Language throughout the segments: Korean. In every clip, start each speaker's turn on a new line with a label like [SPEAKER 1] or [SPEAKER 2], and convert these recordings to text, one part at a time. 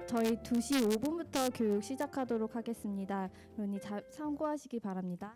[SPEAKER 1] 저희 2시 5분부터 교육 시작하도록 하겠습니다. 그러니 참고하시기 바랍니다.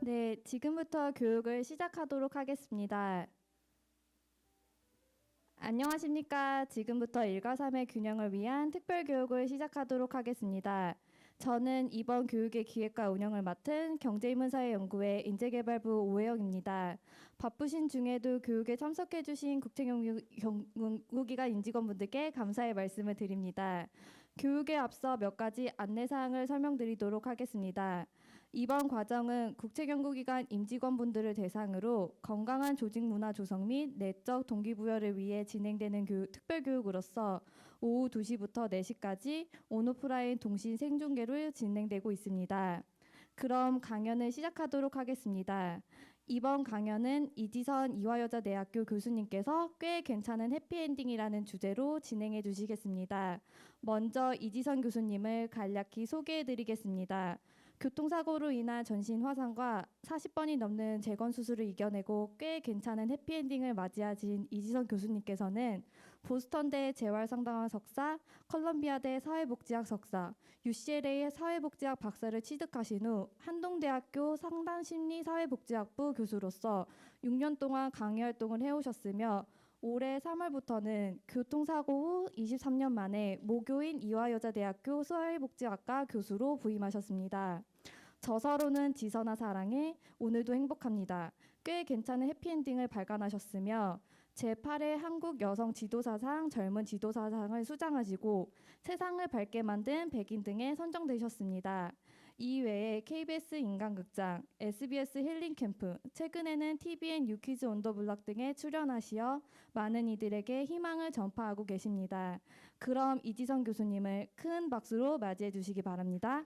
[SPEAKER 1] 네, 지금부터 교육을 시작하도록 하겠습니다. 안녕하십니까. 지금부터 1과 3의 균형을 위한 특별교육을 시작하도록 하겠습니다. 저는 이번 교육의 기획과 운영을 맡은 경제인문사회연구회 인재개발부 오혜영입니다. 바쁘신 중에도 교육에 참석해주신 국책연구기관 임직원분들께 감사의 말씀을 드립니다. 교육에 앞서 몇 가지 안내사항을 설명드리도록 하겠습니다. 이번 과정은 국책연구기관 임직원분들을 대상으로 건강한 조직문화 조성 및 내적 동기부여를 위해 진행되는 특별교육으로서 오후 2시부터 4시까지 온오프라인 동시 생중계로 진행되고 있습니다. 그럼 강연을 시작하도록 하겠습니다. 이번 강연은 이지선 이화여자대학교 교수님께서 꽤 괜찮은 해피엔딩이라는 주제로 진행해 주시겠습니다. 먼저 이지선 교수님을 간략히 소개해 드리겠습니다. 교통사고로 인한 전신 화상과 40번이 넘는 재건 수술을 이겨내고 꽤 괜찮은 해피엔딩을 맞이하신 이지선 교수님께서는 보스턴대 재활상담학 석사, 컬럼비아대 사회복지학 석사, UCLA 사회복지학 박사를 취득하신 후 한동대학교 상담심리사회복지학부 교수로서 6년 동안 강의 활동을 해오셨으며 올해 3월부터는 교통사고 후 23년 만에 모교인 이화여자대학교 사회복지학과 교수로 부임하셨습니다. 저서로는 지선아 사랑해, 오늘도 행복합니다. 꽤 괜찮은 해피엔딩을 발간하셨으며 제8회 한국 여성 지도사상 젊은 지도사상을 수상하시고 세상을 밝게 만든 백인 등에 선정되셨습니다. 이외에 KBS 인간극장, SBS 힐링 캠프, 최근에는 TVN 유키즈 온 더 블락 등에 출연하시어 많은 이들에게 희망을 전파하고 계십니다. 그럼 이지선 교수님을 큰 박수로 맞이해 주시기 바랍니다.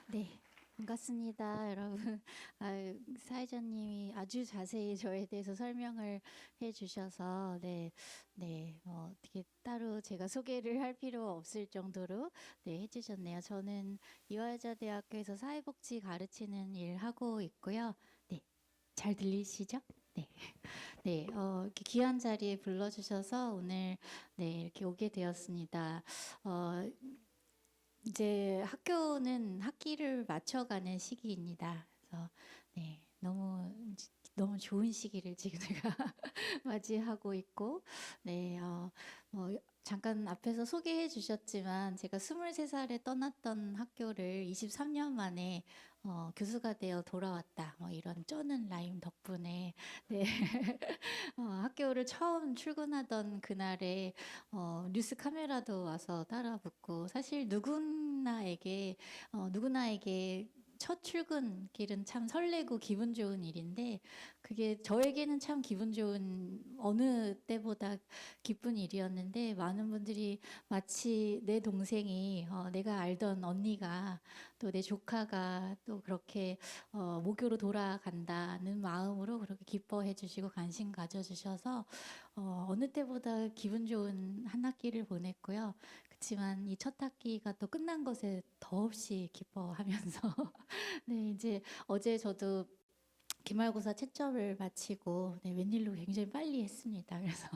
[SPEAKER 2] 네, 반갑습니다, 여러분. 사회자님이 아주 자세히 저에 대해서 설명을 해주셔서 어떻게 따로 제가 소개를 할 필요 없을 정도로 해주셨네요. 저는 이화여자대학교에서 사회복지 가르치는 일 하고 있고요. 네, 잘 들리시죠? 네, 이렇게 귀한 자리에 불러주셔서 오늘 이렇게 오게 되었습니다. 이제 학교는 학기를 맞춰가는 시기입니다. 그래서 너무 좋은 시기를 지금 제가 맞이하고 있고, 잠깐 앞에서 소개해 주셨지만 제가 23살에 떠났던 학교를 23년 만에 교수가 되어 돌아왔다. 이런 쩌는 라임 덕분에 학교를 처음 출근하던 그날에 뉴스 카메라도 와서 따라붙고, 사실 누구나에게 첫 출근길은 참 설레고 기분 좋은 일인데, 그게 저에게는 참 기분 좋은, 어느 때보다 기쁜 일이었는데, 많은 분들이 마치 내 동생이 내가 알던 언니가 또 내 조카가 또 그렇게 모교로 돌아간다는 마음으로 그렇게 기뻐해 주시고 관심 가져주셔서 어느 때보다 기분 좋은 한 학기를 보냈고요. 그렇지만 이 첫 학기가 또 끝난 것에 더없이 기뻐하면서 이제 어제 저도 기말고사 채점을 마치고 웬일로 굉장히 빨리 했습니다. 그래서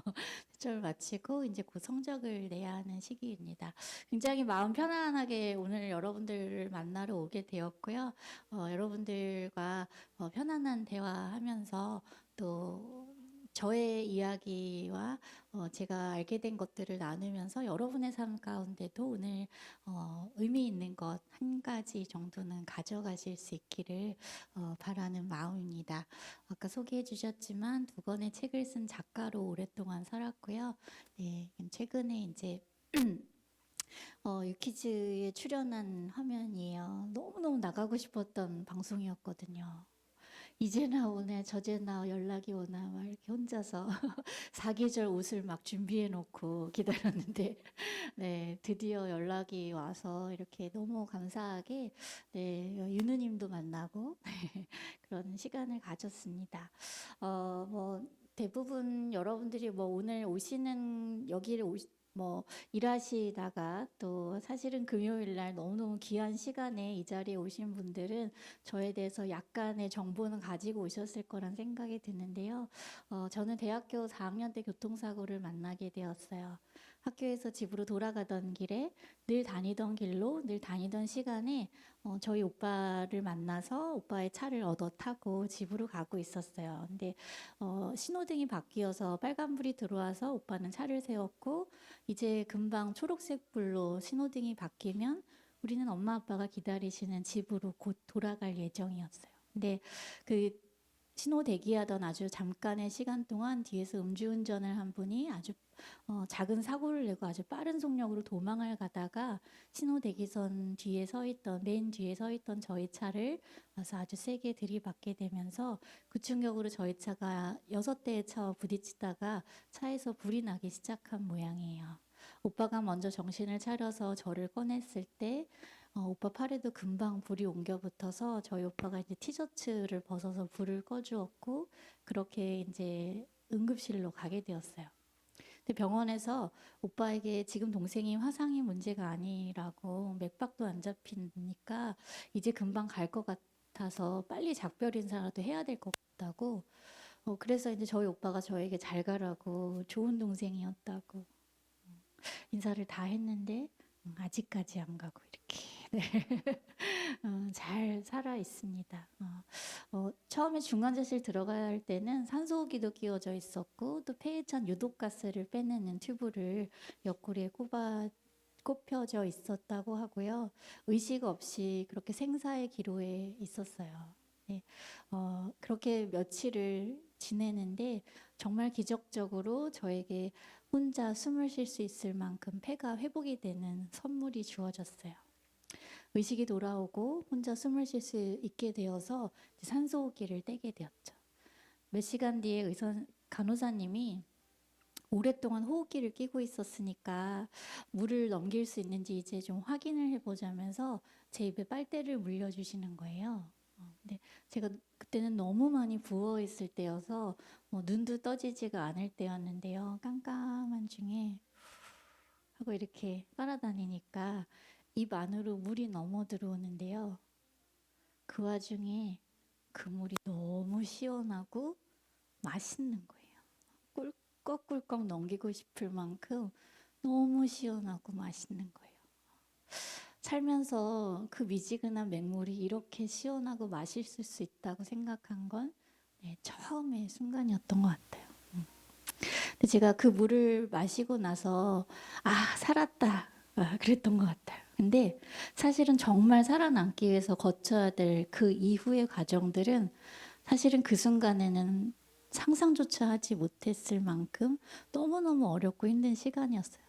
[SPEAKER 2] 채점을 마치고 이제 곧 성적을 내야 하는 시기입니다. 굉장히 마음 편안하게 오늘 여러분들을 만나러 오게 되었고요. 여러분들과 편안한 대화하면서 또 저의 이야기와 제가 알게 된 것들을 나누면서 여러분의 삶 가운데도 오늘 의미 있는 것 한 가지 정도는 가져가실 수 있기를 바라는 마음입니다. 아까 소개해 주셨지만 2권의 책을 쓴 작가로 오랫동안 살았고요. 최근에 이제 유키즈에 출연한 화면이에요. 너무너무 나가고 싶었던 방송이었거든요. 이제 나오네 저제 나 연락이 오나 막 이렇게 혼자서 사계절 옷을 막 준비해 놓고 기다렸는데 드디어 연락이 와서 이렇게 너무 감사하게 윤우님도 만나고 그런 시간을 가졌습니다. 대부분 여러분들이 오늘 오시는 여기를 일하시다가 또 사실은 금요일 날 너무너무 귀한 시간에 이 자리에 오신 분들은 저에 대해서 약간의 정보는 가지고 오셨을 거란 생각이 드는데요. 저는 대학교 4학년 때 교통사고를 만나게 되었어요. 학교에서 집으로 돌아가던 길에 늘 다니던 길로 늘 다니던 시간에 저희 오빠를 만나서 오빠의 차를 얻어 타고 집으로 가고 있었어요. 근데 신호등이 바뀌어서 빨간불이 들어와서 오빠는 차를 세웠고, 이제 금방 초록색 불로 신호등이 바뀌면 우리는 엄마 아빠가 기다리시는 집으로 곧 돌아갈 예정이었어요. 근데 그 신호 대기하던 아주 잠깐의 시간 동안 뒤에서 음주운전을 한 분이 아주 작은 사고를 내고 아주 빠른 속력으로 도망을 가다가 신호 대기선 뒤에 서 있던 맨 뒤에 서 있던 저희 차를 와서 아주 세게 들이받게 되면서 그 충격으로 저희 차가 6대의 차와 부딪히다가 차에서 불이 나기 시작한 모양이에요. 오빠가 먼저 정신을 차려서 저를 꺼냈을 때 오빠 팔에도 금방 불이 옮겨 붙어서 저희 오빠가 이제 티셔츠를 벗어서 불을 꺼주었고 그렇게 이제 응급실로 가게 되었어요. 근데 병원에서 오빠에게 지금 동생이 화상이 문제가 아니라고 맥박도 안 잡히니까 이제 금방 갈 것 같아서 빨리 작별 인사라도 해야 될 것 같다고 그래서 이제 저희 오빠가 저에게 잘 가라고 좋은 동생이었다고 인사를 다 했는데 아직까지 안 가고 이렇게 네. 잘 살아 있습니다. 처음에 중환자실 들어갈 때는 산소호기도 끼워져 있었고 또 폐에 찬 유독가스를 빼내는 튜브를 옆구리에 꼽혀져 있었다고 하고요. 의식 없이 그렇게 생사의 기로에 있었어요. 네. 그렇게 며칠을 지내는데 정말 기적적으로 저에게 혼자 숨을 쉴 수 있을 만큼 폐가 회복이 되는 선물이 주어졌어요. 의식이 돌아오고 혼자 숨을 쉴 수 있게 되어서 산소호흡기를 떼게 되었죠. 몇 시간 뒤에 간호사님이 오랫동안 호흡기를 끼고 있었으니까 물을 넘길 수 있는지 이제 좀 확인을 해보자면서 제 입에 빨대를 물려주시는 거예요. 근데 제가 그때는 너무 많이 부어 있을 때여서 눈도 떠지지가 않을 때였는데요. 깜깜한 중에 하고 이렇게 빨아다니니까 입 안으로 물이 넘어 들어오는데요. 그 와중에 그 물이 너무 시원하고 맛있는 거예요. 꿀꺽꿀꺽 넘기고 싶을 만큼 너무 시원하고 맛있는 거예요. 살면서 그 미지근한 맹물이 이렇게 시원하고 맛있을 수 있다고 생각한 건 처음의 순간이었던 것 같아요. 근데 제가 그 물을 마시고 나서 살았다 그랬던 것 같아요. 근데 사실은 정말 살아남기 위해서 거쳐야 될 그 이후의 과정들은 사실은 그 순간에는 상상조차 하지 못했을 만큼 너무너무 어렵고 힘든 시간이었어요.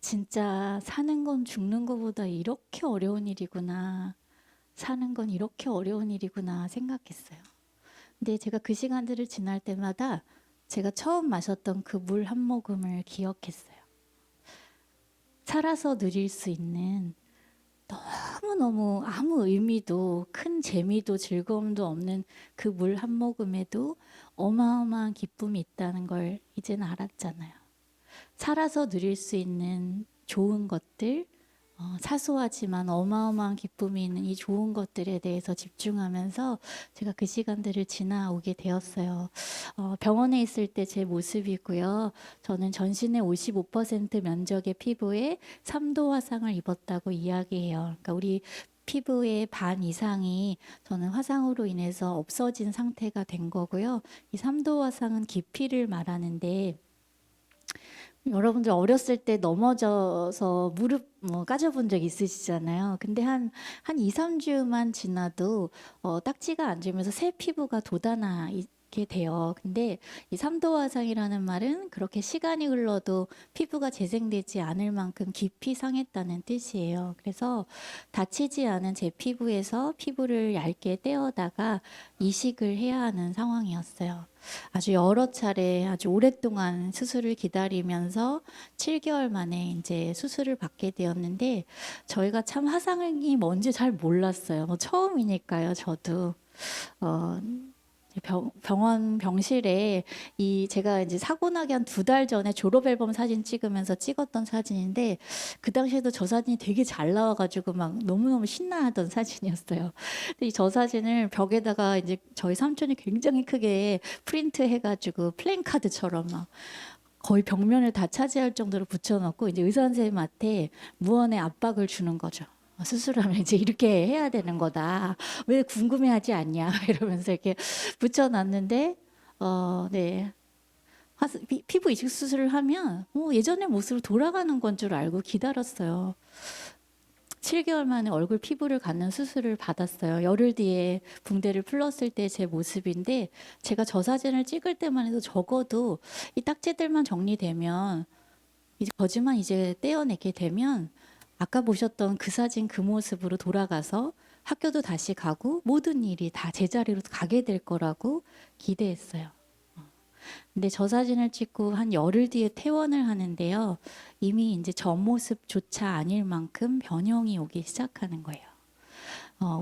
[SPEAKER 2] 진짜 사는 건 죽는 것보다 이렇게 어려운 일이구나. 사는 건 이렇게 어려운 일이구나 생각했어요. 근데 제가 그 시간들을 지날 때마다 제가 처음 마셨던 그 물 한 모금을 기억했어요. 살아서 누릴 수 있는 너무너무 아무 의미도 큰 재미도 즐거움도 없는 그 물 한 모금에도 어마어마한 기쁨이 있다는 걸 이제는 알았잖아요. 살아서 누릴 수 있는 좋은 것들, 사소하지만 어마어마한 기쁨이 있는 이 좋은 것들에 대해서 집중하면서 제가 그 시간들을 지나오게 되었어요. 병원에 있을 때 제 모습이고요. 저는 전신의 55% 면적의 피부에 3도 화상을 입었다고 이야기해요. 그러니까 우리 피부의 반 이상이 저는 화상으로 인해서 없어진 상태가 된 거고요. 이 3도 화상은 깊이를 말하는데 여러분들 어렸을 때 넘어져서 무릎 까져본 적 있으시잖아요. 근데 한 2, 3주만 지나도 딱지가 앉으면서 새 피부가 돋아나게 돼요. 근데 이 3도 화상이라는 말은 그렇게 시간이 흘러도 피부가 재생되지 않을 만큼 깊이 상했다는 뜻이에요. 그래서 다치지 않은 제 피부에서 피부를 얇게 떼어다가 이식을 해야 하는 상황이었어요. 아주 여러 차례 아주 오랫동안 수술을 기다리면서 7개월 만에 이제 수술을 받게 되었는데 저희가 참 화상이 뭔지 잘 몰랐어요. 처음이니까요, 저도. 병원 병실에 제가 이제 사고 나기 한 2달 전에 졸업 앨범 사진 찍으면서 찍었던 사진인데 그 당시에도 저 사진이 되게 잘 나와가지고 막 너무너무 신나하던 사진이었어요. 근데 저 사진을 벽에다가 이제 저희 삼촌이 굉장히 크게 프린트 해가지고 플랜카드처럼 막 거의 벽면을 다 차지할 정도로 붙여놓고 이제 의사 선생님한테 무언의 압박을 주는 거죠. 수술하면 이제 이렇게 해야 되는 거다. 왜 궁금해하지 않냐 이러면서 이렇게 붙여놨는데 네. 피부 이식 수술을 하면 예전의 모습으로 돌아가는 건 줄 알고 기다렸어요. 7개월 만에 얼굴 피부를 갖는 수술을 받았어요. 열흘 뒤에 붕대를 풀었을 때 제 모습인데 제가 저 사진을 찍을 때만 해도 적어도 이 딱지들만 정리되면 이제 거지만 이제 떼어내게 되면 아까 보셨던 그 사진 그 모습으로 돌아가서 학교도 다시 가고 모든 일이 다 제자리로 가게 될 거라고 기대했어요. 근데 저 사진을 찍고 한 열흘 뒤에 퇴원을 하는데요. 이미 이제 저 모습조차 아닐 만큼 변형이 오기 시작하는 거예요.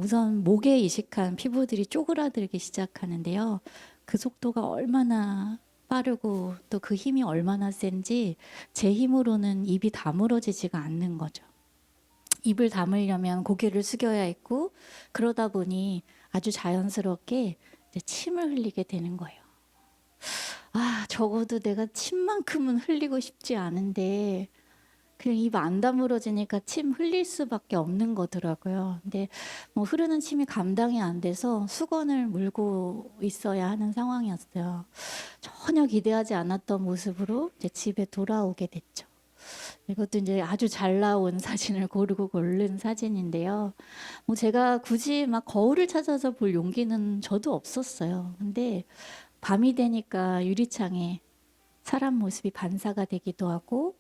[SPEAKER 2] 우선 목에 이식한 피부들이 쪼그라들기 시작하는데요. 그 속도가 얼마나 빠르고 또 그 힘이 얼마나 센지 제 힘으로는 입이 다물어지지가 않는 거죠. 입을 다물려면 고개를 숙여야 했고 그러다 보니 아주 자연스럽게 이제 침을 흘리게 되는 거예요. 아, 적어도 내가 침만큼은 흘리고 싶지 않은데 그냥 입 안 다물어지니까 침 흘릴 수밖에 없는 거더라고요. 근데 뭐 흐르는 침이 감당이 안 돼서 수건을 물고 있어야 하는 상황이었어요. 전혀 기대하지 않았던 모습으로 이제 집에 돌아오게 됐죠. 이것도 이제 아주 잘 나온 사진을 고르고 고른 사진인데요. 뭐 제가 굳이 막 거울을 찾아서 볼 용기는 저도 없었어요. 근데 밤이 되니까 유리창에 사람 모습이 반사가 되기도 하고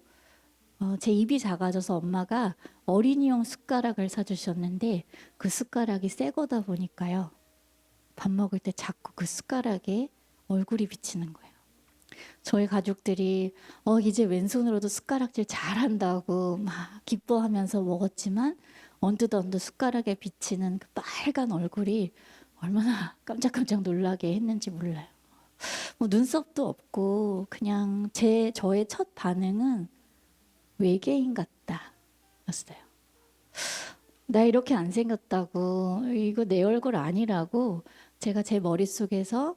[SPEAKER 2] 제 입이 작아져서 엄마가 어린이용 숟가락을 사주셨는데 그 숟가락이 새 거다 보니까요. 밥 먹을 때 자꾸 그 숟가락에 얼굴이 비치는 거예요. 저희 가족들이 이제 왼손으로도 숟가락질 잘한다고 막 기뻐하면서 먹었지만 언뜻 숟가락에 비치는 그 빨간 얼굴이 얼마나 깜짝깜짝 놀라게 했는지 몰라요. 뭐 눈썹도 없고 그냥 저의 첫 반응은 외계인 같다였어요. 나 이렇게 안 생겼다고 이거 내 얼굴 아니라고 제가 제 머릿속에서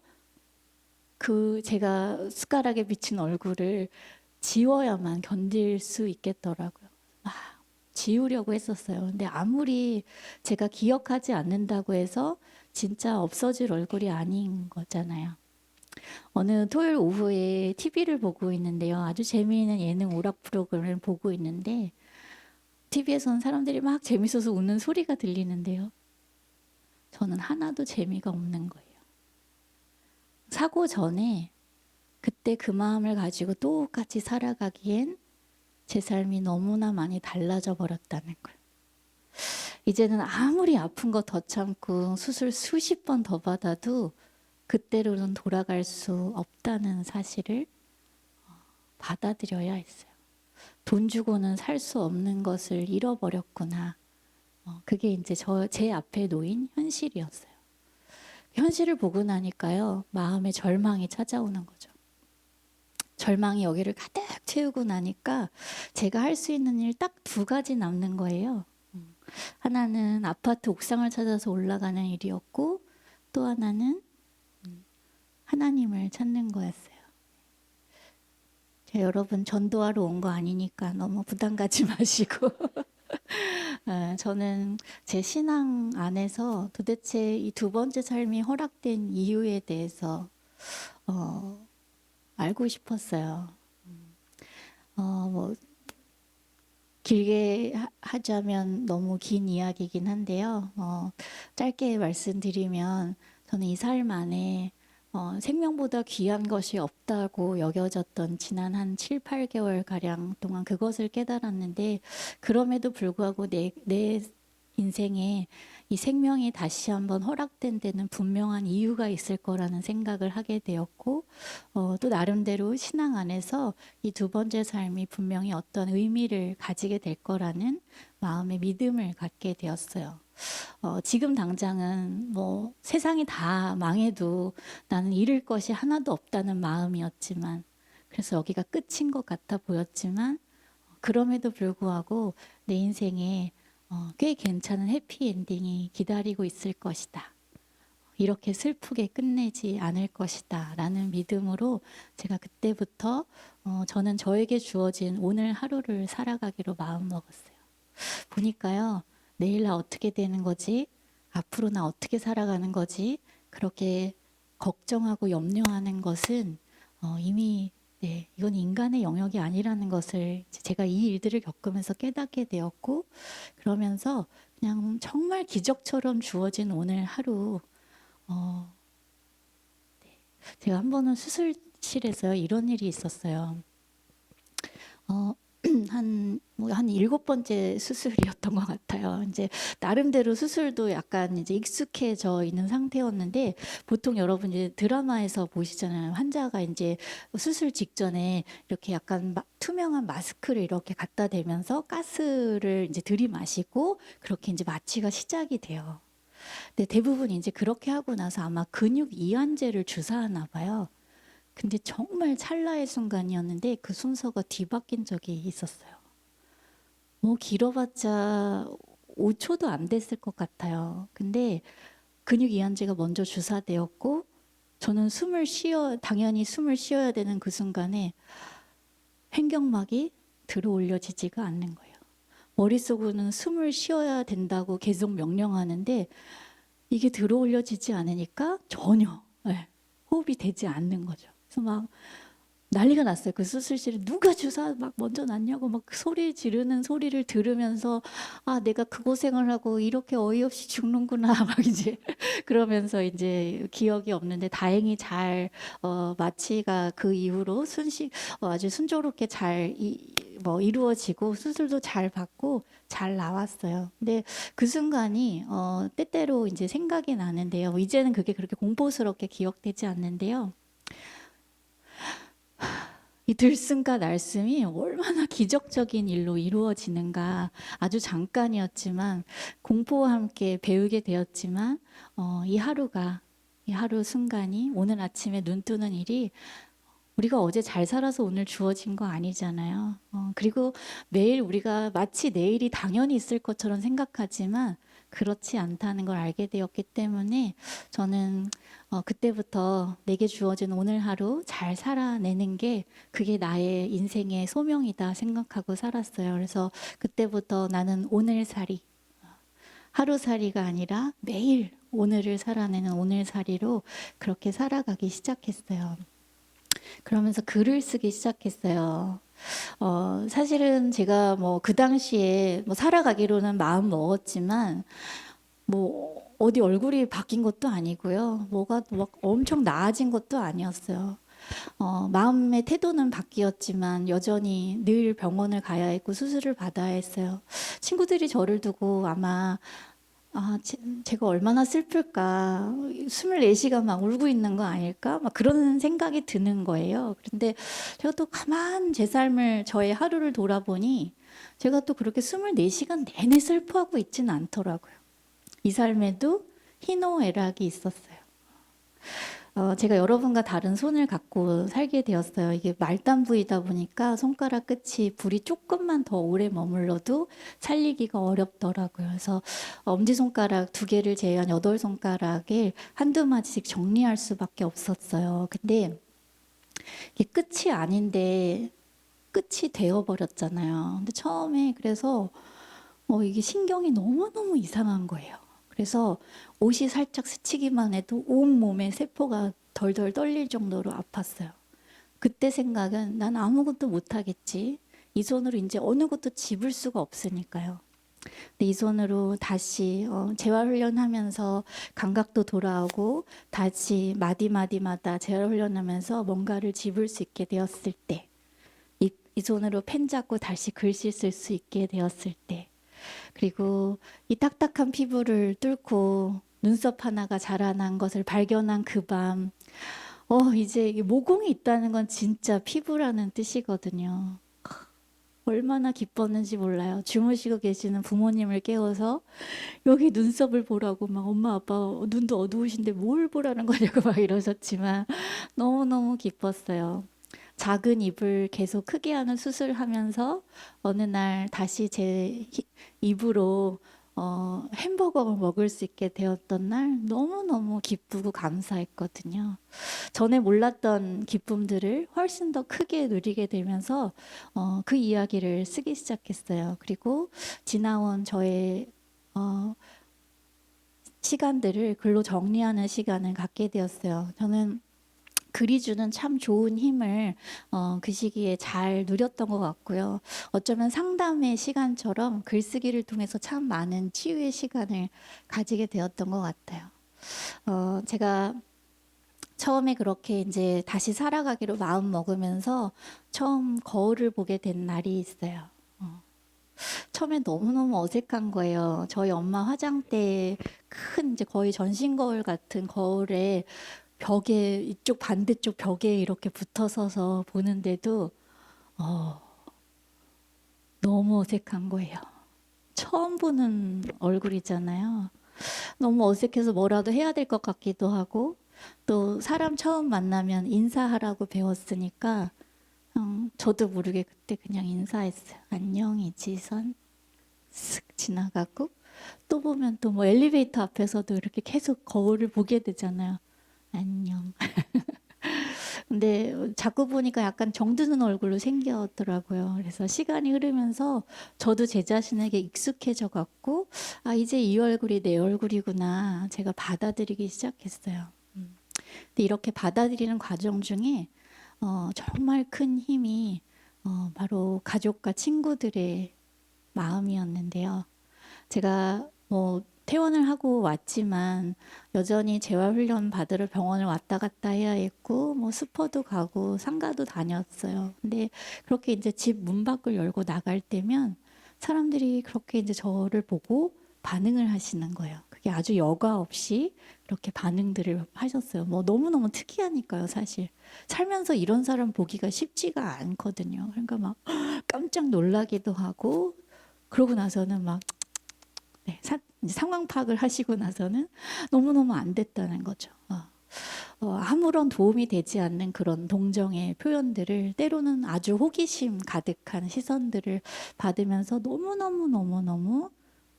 [SPEAKER 2] 그 제가 숟가락에 비친 얼굴을 지워야만 견딜 수 있겠더라고요. 막 지우려고 했었어요. 근데 아무리 제가 기억하지 않는다고 해서 진짜 없어질 얼굴이 아닌 거잖아요. 어느 토요일 오후에 TV를 보고 있는데요. 아주 재미있는 예능 오락 프로그램을 보고 있는데 TV에서는 사람들이 막 재밌어서 웃는 소리가 들리는데요. 저는 하나도 재미가 없는 거예요. 사고 전에 그때 그 마음을 가지고 똑같이 살아가기엔 제 삶이 너무나 많이 달라져 버렸다는 걸. 이제는 아무리 아픈 거 더 참고 수술 수십 번 더 받아도 그때로는 돌아갈 수 없다는 사실을 받아들여야 했어요. 돈 주고는 살 수 없는 것을 잃어버렸구나. 그게 이제 제 앞에 놓인 현실이었어요. 현실을 보고 나니까요, 마음에 절망이 찾아오는 거죠. 절망이 여기를 가득 채우고 나니까 제가 할 수 있는 일 딱 두 가지 남는 거예요. 하나는 아파트 옥상을 찾아서 올라가는 일이었고 또 하나는 하나님을 찾는 거였어요. 여러분 전도하러 온 거 아니니까 너무 부담 갖지 마시고 저는 제 신앙 안에서 도대체 이 두 번째 삶이 허락된 이유에 대해서 알고 싶었어요. 뭐 길게 하자면 너무 긴 이야기이긴 한데요. 짧게 말씀드리면 저는 이 삶 안에 생명보다 귀한 것이 없다고 여겨졌던 지난 한 7, 8개월 가량 동안 그것을 깨달았는데 그럼에도 불구하고 내 인생에 이 생명이 다시 한번 허락된 데는 분명한 이유가 있을 거라는 생각을 하게 되었고 또 나름대로 신앙 안에서 이 두 번째 삶이 분명히 어떤 의미를 가지게 될 거라는 마음의 믿음을 갖게 되었어요. 지금 당장은 뭐 세상이 다 망해도 나는 잃을 것이 하나도 없다는 마음이었지만 그래서 여기가 끝인 것 같아 보였지만 그럼에도 불구하고 내 인생에 꽤 괜찮은 해피엔딩이 기다리고 있을 것이다. 이렇게 슬프게 끝내지 않을 것이다 라는 믿음으로 제가 그때부터 저는 저에게 주어진 오늘 하루를 살아가기로 마음먹었어요. 보니까요. 내일 나 어떻게 되는 거지? 앞으로 나 어떻게 살아가는 거지? 그렇게 걱정하고 염려하는 것은 이미 네, 이건 인간의 영역이 아니라는 것을 이제 제가 이 일들을 겪으면서 깨닫게 되었고, 그러면서 그냥 정말 기적처럼 주어진 오늘 하루, 어, 제가 한 번은 수술실에서 이런 일이 있었어요. 어, 한 7번째 수술이었던 것 같아요. 이제 나름대로 수술도 약간 이제 익숙해져 있는 상태였는데, 보통 여러분 이제 드라마에서 보시잖아요. 환자가 이제 수술 직전에 이렇게 약간 투명한 마스크를 이렇게 갖다 대면서 가스를 이제 들이마시고 그렇게 이제 마취가 시작이 돼요. 근데 대부분 이제 그렇게 하고 나서 아마 근육 이완제를 주사하나 봐요. 근데 정말 찰나의 순간이었는데 그 순서가 뒤바뀐 적이 있었어요. 뭐 길어봤자 5초도 안 됐을 것 같아요. 근데 근육 이완제가 먼저 주사되었고 저는 당연히 숨을 쉬어야 되는 그 순간에 횡격막이 들어 올려지지가 않는 거예요. 머릿속으로는 숨을 쉬어야 된다고 계속 명령하는데 이게 들어 올려지지 않으니까 전혀 호흡이 되지 않는 거죠. 그래서 막 난리가 났어요. 그 수술실에 누가 주사 막 먼저 놨냐고 막 소리 지르는 소리를 들으면서 아 내가 그 고생을 하고 이렇게 어이없이 죽는구나 막 이제 그러면서 이제 기억이 없는데 다행히 잘 마취가 그 이후로 아주 순조롭게 잘 이루어지고 수술도 잘 받고 잘 나왔어요. 근데 그 순간이 때때로 이제 생각이 나는데요. 이제는 그게 그렇게 공포스럽게 기억되지 않는데요. 이 들숨과 날숨이 얼마나 기적적인 일로 이루어지는가. 아주 잠깐이었지만 공포와 함께 배우게 되었지만 이 하루 순간이 오늘 아침에 눈 뜨는 일이 우리가 어제 잘 살아서 오늘 주어진 거 아니잖아요. 그리고 매일 우리가 마치 내일이 당연히 있을 것처럼 생각하지만 그렇지 않다는 걸 알게 되었기 때문에 저는 그때부터 내게 주어진 오늘 하루 잘 살아내는 게 그게 나의 인생의 소명이다 생각하고 살았어요. 그래서 그때부터 나는 오늘살이, 하루살이가 아니라 매일 오늘을 살아내는 오늘살이로 그렇게 살아가기 시작했어요. 그러면서 글을 쓰기 시작했어요. 사실은 제가 뭐 그 당시에 뭐 살아가기로는 마음 먹었지만 뭐 어디 얼굴이 바뀐 것도 아니고요. 뭐가 막 엄청 나아진 것도 아니었어요. 마음의 태도는 바뀌었지만 여전히 늘 병원을 가야 했고 수술을 받아야 했어요. 친구들이 저를 두고 아마 제가 얼마나 슬플까. 24시간 막 울고 있는 거 아닐까? 막 그런 생각이 드는 거예요. 그런데 제가 또 가만 제 삶을, 저의 하루를 돌아보니 제가 또 그렇게 24시간 내내 슬퍼하고 있지는 않더라고요. 이 삶에도 희노애락이 있었어요. 제가 여러분과 다른 손을 갖고 살게 되었어요. 이게 말단부이다 보니까 손가락 끝이 불이 조금만 더 오래 머물러도 살리기가 어렵더라고요. 그래서 엄지손가락 2개를 제외한 8손가락을 한두 마디씩 정리할 수밖에 없었어요. 근데 이게 끝이 아닌데 끝이 되어버렸잖아요. 근데 처음에 그래서 이게 신경이 너무너무 이상한 거예요. 그래서 옷이 살짝 스치기만 해도 온몸에 세포가 덜덜 떨릴 정도로 아팠어요. 그때 생각은 난 아무것도 못하겠지. 이 손으로 이제 어느 것도 집을 수가 없으니까요. 근데 이 손으로 다시 재활훈련하면서 감각도 돌아오고 다시 마디마디마다 재활훈련하면서 뭔가를 집을 수 있게 되었을 때, 이 손으로 펜 잡고 다시 글씨 쓸 수 있게 되었을 때, 그리고 이 딱딱한 피부를 뚫고 눈썹 하나가 자라난 것을 발견한 그 밤, 이제 모공이 있다는 건 진짜 피부라는 뜻이거든요. 얼마나 기뻤는지 몰라요. 주무시고 계시는 부모님을 깨워서 여기 눈썹을 보라고 막 엄마 아빠 눈도 어두우신데 뭘 보라는 거냐고 막 이러셨지만 너무너무 기뻤어요. 작은 입을 계속 크게 하는 수술하면서 어느 날 다시 제 입으로 햄버거를 먹을 수 있게 되었던 날 너무너무 기쁘고 감사했거든요. 전에 몰랐던 기쁨들을 훨씬 더 크게 누리게 되면서 그 이야기를 쓰기 시작했어요. 그리고 지나온 저의 시간들을 글로 정리하는 시간을 갖게 되었어요. 저는 글이 주는 참 좋은 힘을 그 시기에 잘 누렸던 것 같고요. 어쩌면 상담의 시간처럼 글쓰기를 통해서 참 많은 치유의 시간을 가지게 되었던 것 같아요. 제가 처음에 그렇게 이제 다시 살아가기로 마음 먹으면서 처음 거울을 보게 된 날이 있어요. 처음에 너무너무 어색한 거예요. 저희 엄마 화장대에 큰 이제 거의 전신 거울 같은 거울에 벽에 이쪽 반대쪽 벽에 이렇게 붙어 서서 보는데도 어, 너무 어색한 거예요. 처음 보는 얼굴이잖아요. 너무 어색해서 뭐라도 해야 될 것 같기도 하고 또 사람 처음 만나면 인사하라고 배웠으니까 저도 모르게 그때 그냥 인사했어요. 안녕 이지선. 쓱 지나가고 또 보면 또 뭐 엘리베이터 앞에서도 이렇게 계속 거울을 보게 되잖아요. 안녕. 근데 자꾸 보니까 약간 정드는 얼굴로 생겼더라고요. 그래서 시간이 흐르면서 저도 제 자신에게 익숙해져 갖고 아 이제 이 얼굴이 내 얼굴이구나 제가 받아들이기 시작했어요. 근데 이렇게 받아들이는 과정 중에 정말 큰 힘이 바로 가족과 친구들의 마음이었는데요. 제가 뭐 퇴원을 하고 왔지만 여전히 재활훈련 받으러 병원을 왔다 갔다 해야 했고 뭐 스퍼도 가고 상가도 다녔어요. 근데 그렇게 이제 집 문 밖을 열고 나갈 때면 사람들이 그렇게 이제 저를 보고 반응을 하시는 거예요. 그게 아주 여과 없이 이렇게 반응들을 하셨어요. 뭐 너무너무 특이하니까요, 사실. 살면서 이런 사람 보기가 쉽지가 않거든요. 그러니까 막 깜짝 놀라기도 하고 그러고 나서는 막 네, 이제 상황 파악을 하시고 나서는 너무너무 안 됐다는 거죠. 아무런 도움이 되지 않는 그런 동정의 표현들을 때로는 아주 호기심 가득한 시선들을 받으면서 너무너무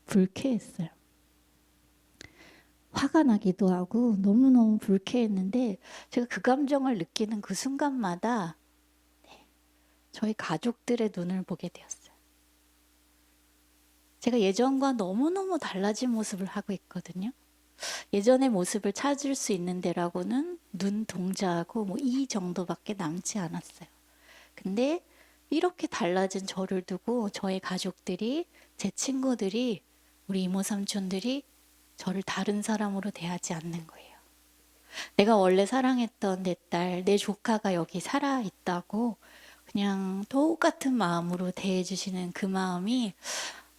[SPEAKER 2] 불쾌했어요. 화가 나기도 하고 너무너무 불쾌했는데 제가 그 감정을 느끼는 그 순간마다 저희 가족들의 눈을 보게 되었어요. 제가 예전과 너무너무 달라진 모습을 하고 있거든요. 예전의 모습을 찾을 수 있는 데라고는 눈 동자하고 뭐 이 정도밖에 남지 않았어요. 근데 이렇게 달라진 저를 두고 저의 가족들이, 제 친구들이, 우리 이모 삼촌들이 저를 다른 사람으로 대하지 않는 거예요. 내가 원래 사랑했던 내 딸, 내 조카가 여기 살아 있다고 그냥 똑같은 마음으로 대해주시는 그 마음이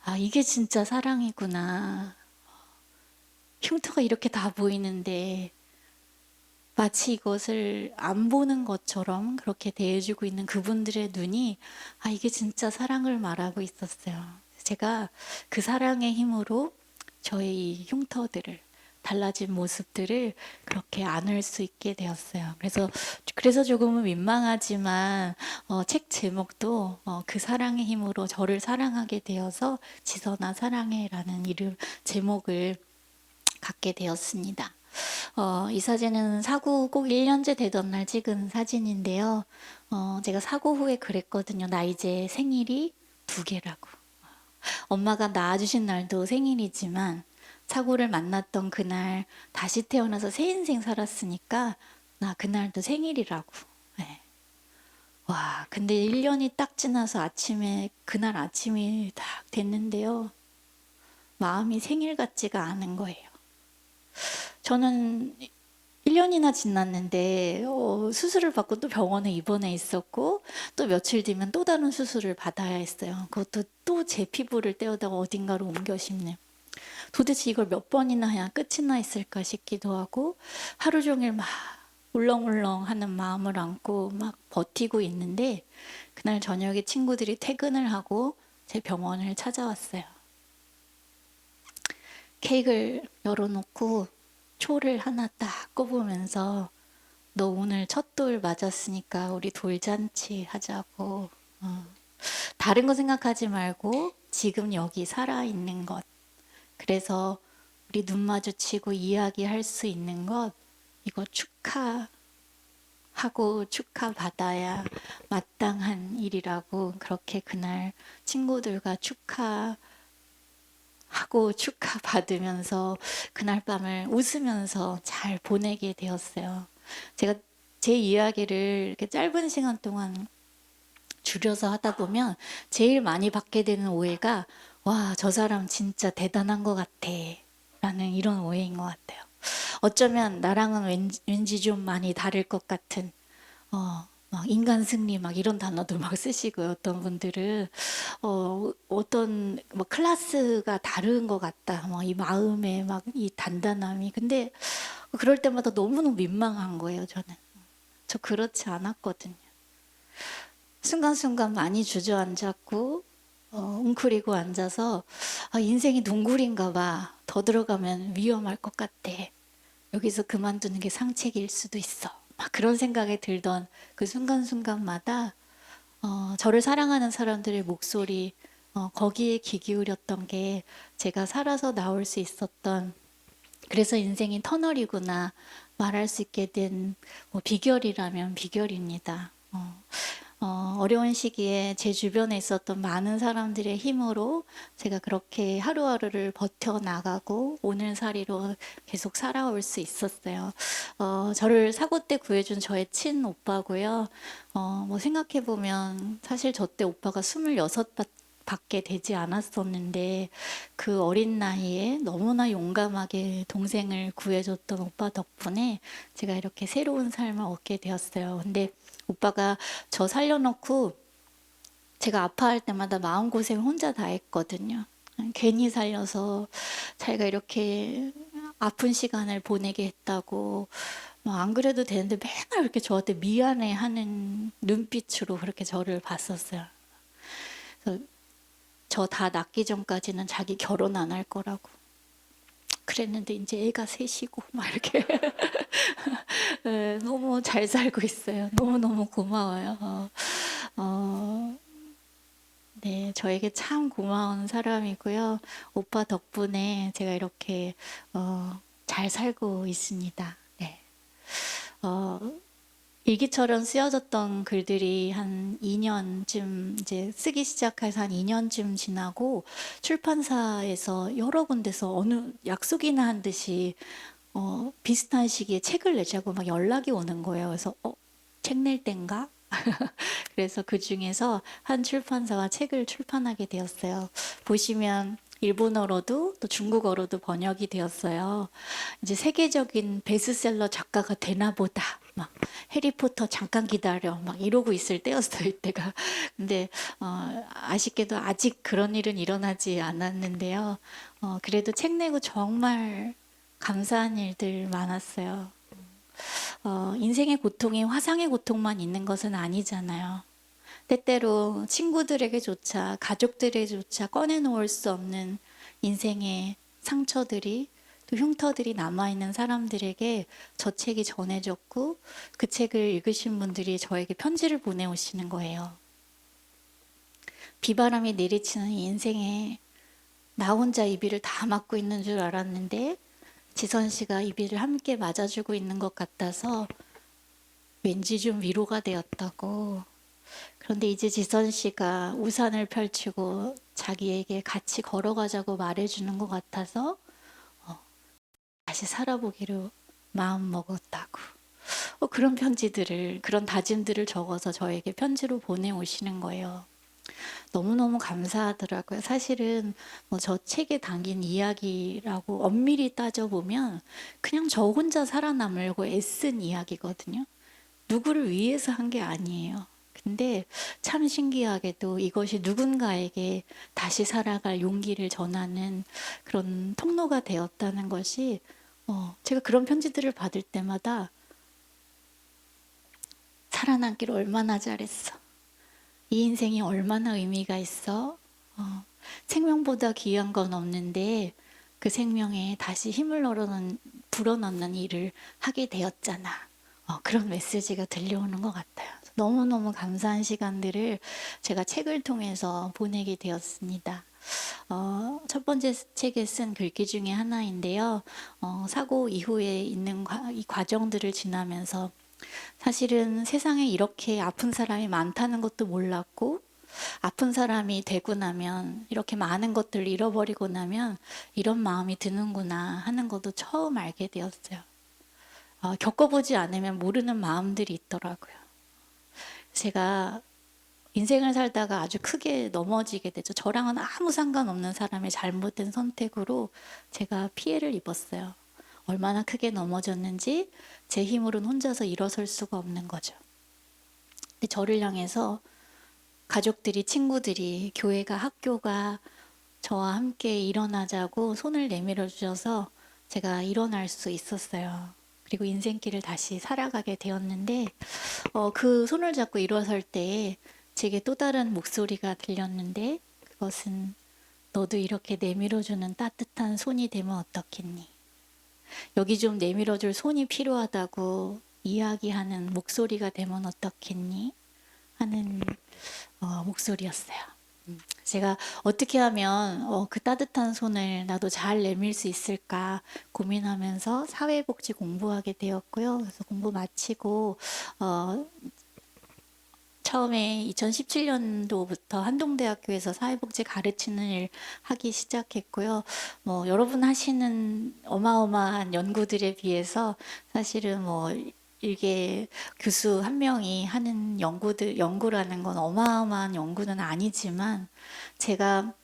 [SPEAKER 2] 아, 이게 진짜 사랑이구나. 흉터가 이렇게 다 보이는데 마치 이것을 안 보는 것처럼 그렇게 대해주고 있는 그분들의 눈이 아, 이게 진짜 사랑을 말하고 있었어요. 제가 그 사랑의 힘으로 저의 흉터들을 달라진 모습들을 그렇게 안을 수 있게 되었어요. 그래서 조금은 민망하지만 책 제목도 그 사랑의 힘으로 저를 사랑하게 되어서 지선아 사랑해라는 이름 제목을 갖게 되었습니다. 이 사진은 사고 꼭 1년째 되던 날 찍은 사진인데요. 제가 사고 후에 그랬거든요. 나 이제 생일이 2개라고. 엄마가 낳아주신 날도 생일이지만 사고를 만났던 그날 다시 태어나서 새 인생 살았으니까 나 그날도 생일이라고. 네. 와, 근데 1년이 딱 지나서 그날 아침이 딱 됐는데요. 마음이 생일 같지가 않은 거예요. 저는 1년이나 지났는데 수술을 받고 또 병원에 입원해 있었고 또 며칠 뒤면 또 다른 수술을 받아야 했어요. 그것도 또 제 피부를 떼어다가 어딘가로 옮겨 심는. 도대체 이걸 몇 번이나 해야 끝이 나 있을까 싶기도 하고 하루 종일 막 울렁울렁 하는 마음을 안고 막 버티고 있는데 그날 저녁에 친구들이 퇴근을 하고 제 병원을 찾아왔어요. 케이크를 열어놓고 초를 하나 딱 꼽으면서 너 오늘 첫 돌 맞았으니까 우리 돌잔치 하자고. 다른 거 생각하지 말고 지금 여기 살아있는 것. 그래서 우리 눈 마주치고 이야기할 수 있는 것 이거 축하하고 축하받아야 마땅한 일이라고 그렇게 그날 친구들과 축하하고 축하받으면서 그날 밤을 웃으면서 잘 보내게 되었어요. 제가 제 이야기를 이렇게 짧은 시간 동안 줄여서 하다 보면 제일 많이 받게 되는 오해가 와, 저 사람 진짜 대단한 것 같아. 라는 이런 오해인 것 같아요. 어쩌면 나랑은 왠지 좀 많이 다를 것 같은 막 인간 승리 막 이런 단어도 막 쓰시고요. 어떤 분들은 어떤 뭐 클래스가 다른 것 같다. 뭐 이 마음에 막 이 단단함이. 근데 그럴 때마다 너무너무 민망한 거예요. 저 그렇지 않았거든요. 순간순간 많이 주저앉았고 웅크리고 앉아서 인생이 동굴인가 봐. 더 들어가면 위험할 것 같아. 여기서 그만두는 게 상책일 수도 있어. 막 그런 생각이 들던 그 순간순간마다 저를 사랑하는 사람들의 목소리 거기에 귀 기울였던 게 제가 살아서 나올 수 있었던 그래서 인생이 터널이구나 말할 수 있게 된 뭐 비결이라면 비결입니다. 어려운 시기에 제 주변에 있었던 많은 사람들의 힘으로 제가 그렇게 하루하루를 버텨나가고 오늘살이로 계속 살아올 수 있었어요. 저를 사고 때 구해준 저의 친오빠고요. 뭐 생각해보면 사실 저 때 오빠가 26밖에 되지 않았었는데 그 어린 나이에 너무나 용감하게 동생을 구해줬던 오빠 덕분에 제가 이렇게 새로운 삶을 얻게 되었어요. 근데 오빠가 저 살려놓고 제가 아파할 때마다 마음고생을 혼자 다 했거든요. 괜히 살려서 자기가 이렇게 아픈 시간을 보내게 했다고 안 그래도 되는데 맨날 이렇게 저한테 미안해하는 눈빛으로 그렇게 저를 봤었어요. 저 다 낫기 전까지는 자기 결혼 안 할 거라고 그랬는데 이제 애가 셋이고 막 이렇게 네, 너무 잘 살고 있어요. 너무너무 고마워요. 네, 저에게 참 고마운 사람이고요. 오빠 덕분에 제가 이렇게 잘 살고 있습니다. 네. 어, 일기처럼 쓰여졌던 글들이 한 2년쯤 이제 쓰기 시작해서 한 2년쯤 지나고 출판사에서 여러 군데서 어느 약속이나 한 듯이 비슷한 시기에 책을 내자고 막 연락이 오는 거예요. 그래서 책 낼 땐가? 그래서 그 중에서 한 출판사가 책을 출판하게 되었어요. 보시면 일본어로도 또 중국어로도 번역이 되었어요. 이제 세계적인 베스트셀러 작가가 되나 보다. 막 해리포터 잠깐 기다려. 막 이러고 있을 때였어요, 이때가. 근데 아쉽게도 아직 그런 일은 일어나지 않았는데요. 그래도 책 내고 정말 감사한 일들 많았어요. 인생의 고통이 화상의 고통만 있는 것은 아니잖아요. 때때로 친구들에게조차 가족들에게조차 꺼내놓을 수 없는 인생의 상처들이 또 흉터들이 남아있는 사람들에게 저 책이 전해졌고 그 책을 읽으신 분들이 저에게 편지를 보내오시는 거예요. 비바람이 내리치는 이 인생에 나 혼자 이 비를 다 맞고 있는 줄 알았는데 지선 씨가 이 비를 함께 맞아주고 있는 것 같아서 왠지 좀 위로가 되었다고. 그런데 이제 지선 씨가 우산을 펼치고 자기에게 같이 걸어가자고 말해주는 것 같아서 다시 살아보기로 마음 먹었다고. 그런 편지들을, 그런 다짐들을 적어서 저에게 편지로 보내오시는 거예요. 너무너무 감사하더라고요. 사실은 뭐 저 책에 담긴 이야기라고 엄밀히 따져보면 그냥 저 혼자 살아남으려고 애쓴 이야기거든요. 누구를 위해서 한 게 아니에요. 근데 참 신기하게도 이것이 누군가에게 다시 살아갈 용기를 전하는 그런 통로가 되었다는 것이 제가 그런 편지들을 받을 때마다 살아남기를 얼마나 잘했어. 이 인생이 얼마나 의미가 있어. 생명보다 귀한 건 없는데 그 생명에 다시 힘을 불어넣는 일을 하게 되었잖아. 그런 메시지가 들려오는 것 같아요. 너무너무 감사한 시간들을 제가 책을 통해서 보내게 되었습니다. 첫 번째 책에 쓴 글귀 중에 하나인데요. 사고 이후에 있는 이 과정들을 지나면서 사실은 세상에 이렇게 아픈 사람이 많다는 것도 몰랐고 아픈 사람이 되고 나면 이렇게 많은 것들을 잃어버리고 나면 이런 마음이 드는구나 하는 것도 처음 알게 되었어요. 겪어보지 않으면 모르는 마음들이 있더라고요. 제가 인생을 살다가 아주 크게 넘어지게 되죠. 저랑은 아무 상관없는 사람의 잘못된 선택으로 제가 피해를 입었어요. 얼마나 크게 넘어졌는지 제 힘으로는 혼자서 일어설 수가 없는 거죠. 근데 저를 향해서 가족들이, 친구들이, 교회가, 학교가 저와 함께 일어나자고 손을 내밀어 주셔서 제가 일어날 수 있었어요. 그리고 인생길을 다시 살아가게 되었는데 그 손을 잡고 일어설 때에 제게 또 다른 목소리가 들렸는데 그것은 너도 이렇게 내밀어주는 따뜻한 손이 되면 어떻겠니? 여기 좀 내밀어줄 손이 필요하다고 이야기하는 목소리가 되면 어떻겠니? 하는 목소리였어요. 제가 어떻게 하면 그 따뜻한 손을 나도 잘 내밀 수 있을까 고민하면서 사회복지 공부하게 되었고요. 그래서 공부 마치고 처음에 2017년도부터 한동대학교에서 사회복지 가르치는 일 하기 시작했고요. 뭐 여러분 하시는 어마어마한 연구들에 비해서 사실은 뭐 이게 교수 한 명이 하는 연구라는 건 어마어마한 연구는 아니지만 제가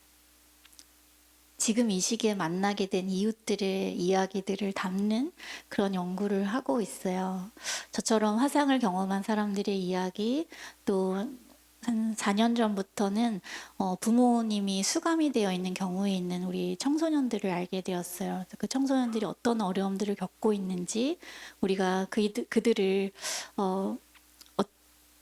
[SPEAKER 2] 지금 이 시기에 만나게 된 이웃들의 이야기들을 담는 그런 연구를 하고 있어요. 저처럼 화상을 경험한 사람들의 이야기, 또 한 4년 전부터는 부모님이 수감이 되어 있는 경우에 있는 우리 청소년들을 알게 되었어요. 그 청소년들이 어떤 어려움들을 겪고 있는지 우리가 그들을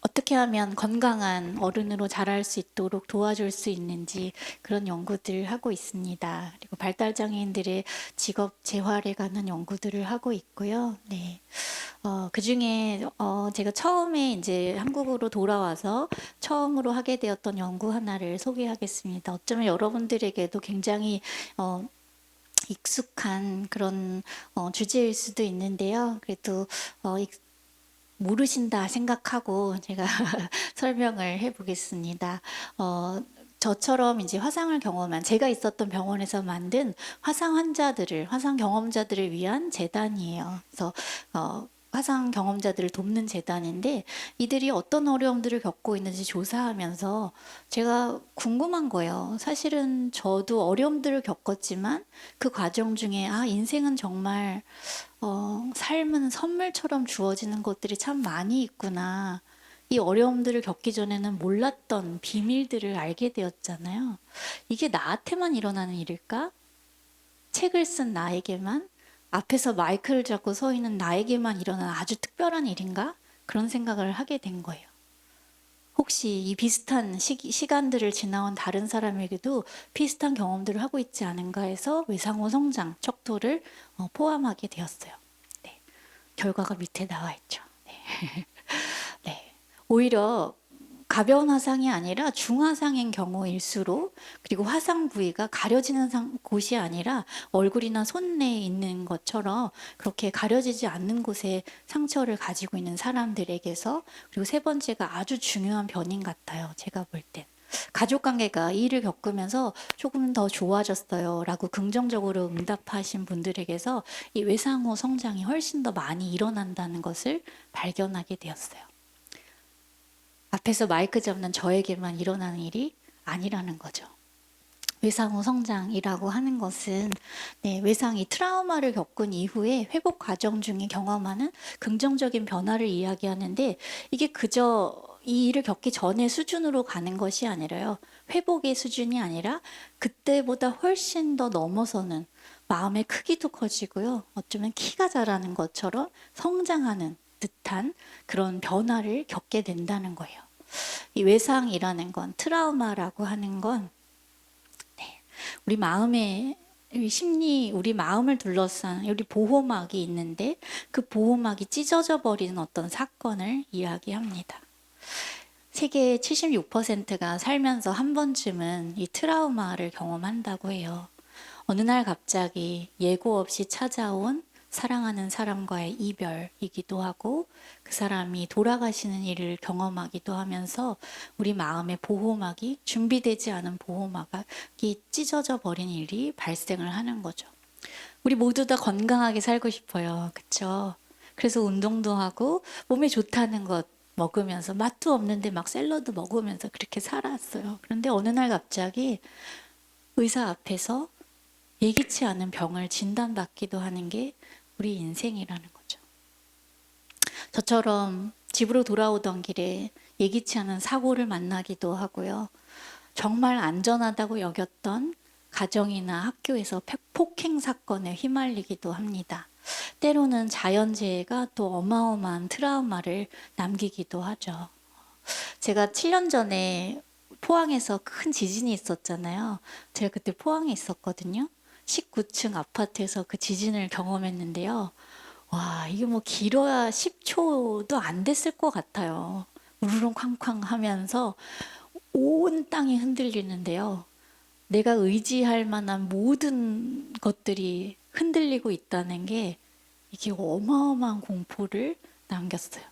[SPEAKER 2] 어떻게 하면 건강한 어른으로 자랄 수 있도록 도와줄 수 있는지 그런 연구들을 하고 있습니다. 그리고 발달장애인들의 직업 재활에 관한 연구들을 하고 있고요. 네. 그 중에 제가 처음에 이제 한국으로 돌아와서 처음으로 하게 되었던 연구 하나를 소개하겠습니다. 어쩌면 여러분들에게도 굉장히 익숙한 그런 주제일 수도 있는데요. 그래도 모르신다 생각하고 제가 설명을 해보겠습니다. 저처럼 이제 화상을 경험한 제가 있었던 병원에서 만든 화상 경험자들을 위한 재단이에요. 그래서 화상 경험자들을 돕는 재단인데 이들이 어떤 어려움들을 겪고 있는지 조사하면서 제가 궁금한 거예요. 사실은 저도 어려움들을 겪었지만 그 과정 중에 인생은 정말 삶은 선물처럼 주어지는 것들이 참 많이 있구나. 이 어려움들을 겪기 전에는 몰랐던 비밀들을 알게 되었잖아요. 이게 나한테만 일어나는 일일까? 책을 쓴 나에게만? 앞에서 마이크를 잡고 서 있는 나에게만 일어나는 아주 특별한 일인가? 그런 생각을 하게 된 거예요. 혹시 이 비슷한 시간들을 지나온 다른 사람에게도 비슷한 경험들을 하고 있지 않은가 해서 외상후 성장 척도를 포함하게 되었어요. 네. 결과가 밑에 나와 있죠. 네. 네. 오히려 가벼운 화상이 아니라 중화상인 경우일수록 그리고 화상 부위가 가려지는 곳이 아니라 얼굴이나 손에 있는 것처럼 그렇게 가려지지 않는 곳에 상처를 가지고 있는 사람들에게서 그리고 세 번째가 아주 중요한 변인 같아요. 제가 볼 땐. 가족관계가 이 일을 겪으면서 조금 더 좋아졌어요 라고 긍정적으로 응답하신 분들에게서 이 외상후 성장이 훨씬 더 많이 일어난다는 것을 발견하게 되었어요. 앞에서 마이크 잡는 저에게만 일어나는 일이 아니라는 거죠. 외상후 성장이라고 하는 것은 외상이 트라우마를 겪은 이후에 회복 과정 중에 경험하는 긍정적인 변화를 이야기하는데 이게 그저 이 일을 겪기 전의 수준으로 가는 것이 아니라요. 회복의 수준이 아니라 그때보다 훨씬 더 넘어서는 마음의 크기도 커지고요. 어쩌면 키가 자라는 것처럼 성장하는 듯한 그런 변화를 겪게 된다는 거예요. 이 외상이라는 건 트라우마라고 하는 건 우리 마음의 우리 마음을 둘러싼 우리 보호막이 있는데 그 보호막이 찢어져 버리는 어떤 사건을 이야기합니다. 세계의 76%가 살면서 한 번쯤은 이 트라우마를 경험한다고 해요. 어느 날 갑자기 예고 없이 찾아온 사랑하는 사람과의 이별이기도 하고 그 사람이 돌아가시는 일을 경험하기도 하면서 우리 마음의 보호막이 준비되지 않은 보호막이 찢어져 버린 일이 발생을 하는 거죠. 우리 모두 다 건강하게 살고 싶어요. 그렇죠? 그래서 운동도 하고 몸에 좋다는 것 먹으면서 맛도 없는데 막 샐러드 먹으면서 그렇게 살았어요. 그런데 어느 날 갑자기 의사 앞에서 예기치 않은 병을 진단받기도 하는 게 우리 인생이라는 거죠. 저처럼 집으로 돌아오던 길에 예기치 않은 사고를 만나기도 하고요. 정말 안전하다고 여겼던 가정이나 학교에서 폭행 사건에 휘말리기도 합니다. 때로는 자연재해가 또 어마어마한 트라우마를 남기기도 하죠. 제가 7년 전에 포항에서 큰 지진이 있었잖아요. 제가 그때 포항에 있었거든요. 19층 아파트에서 그 지진을 경험했는데요. 와, 이게 뭐 길어야 10초도 안 됐을 것 같아요. 우르릉 쾅쾅 하면서 온 땅이 흔들리는데요. 내가 의지할 만한 모든 것들이 흔들리고 있다는 게 이게 어마어마한 공포를 남겼어요.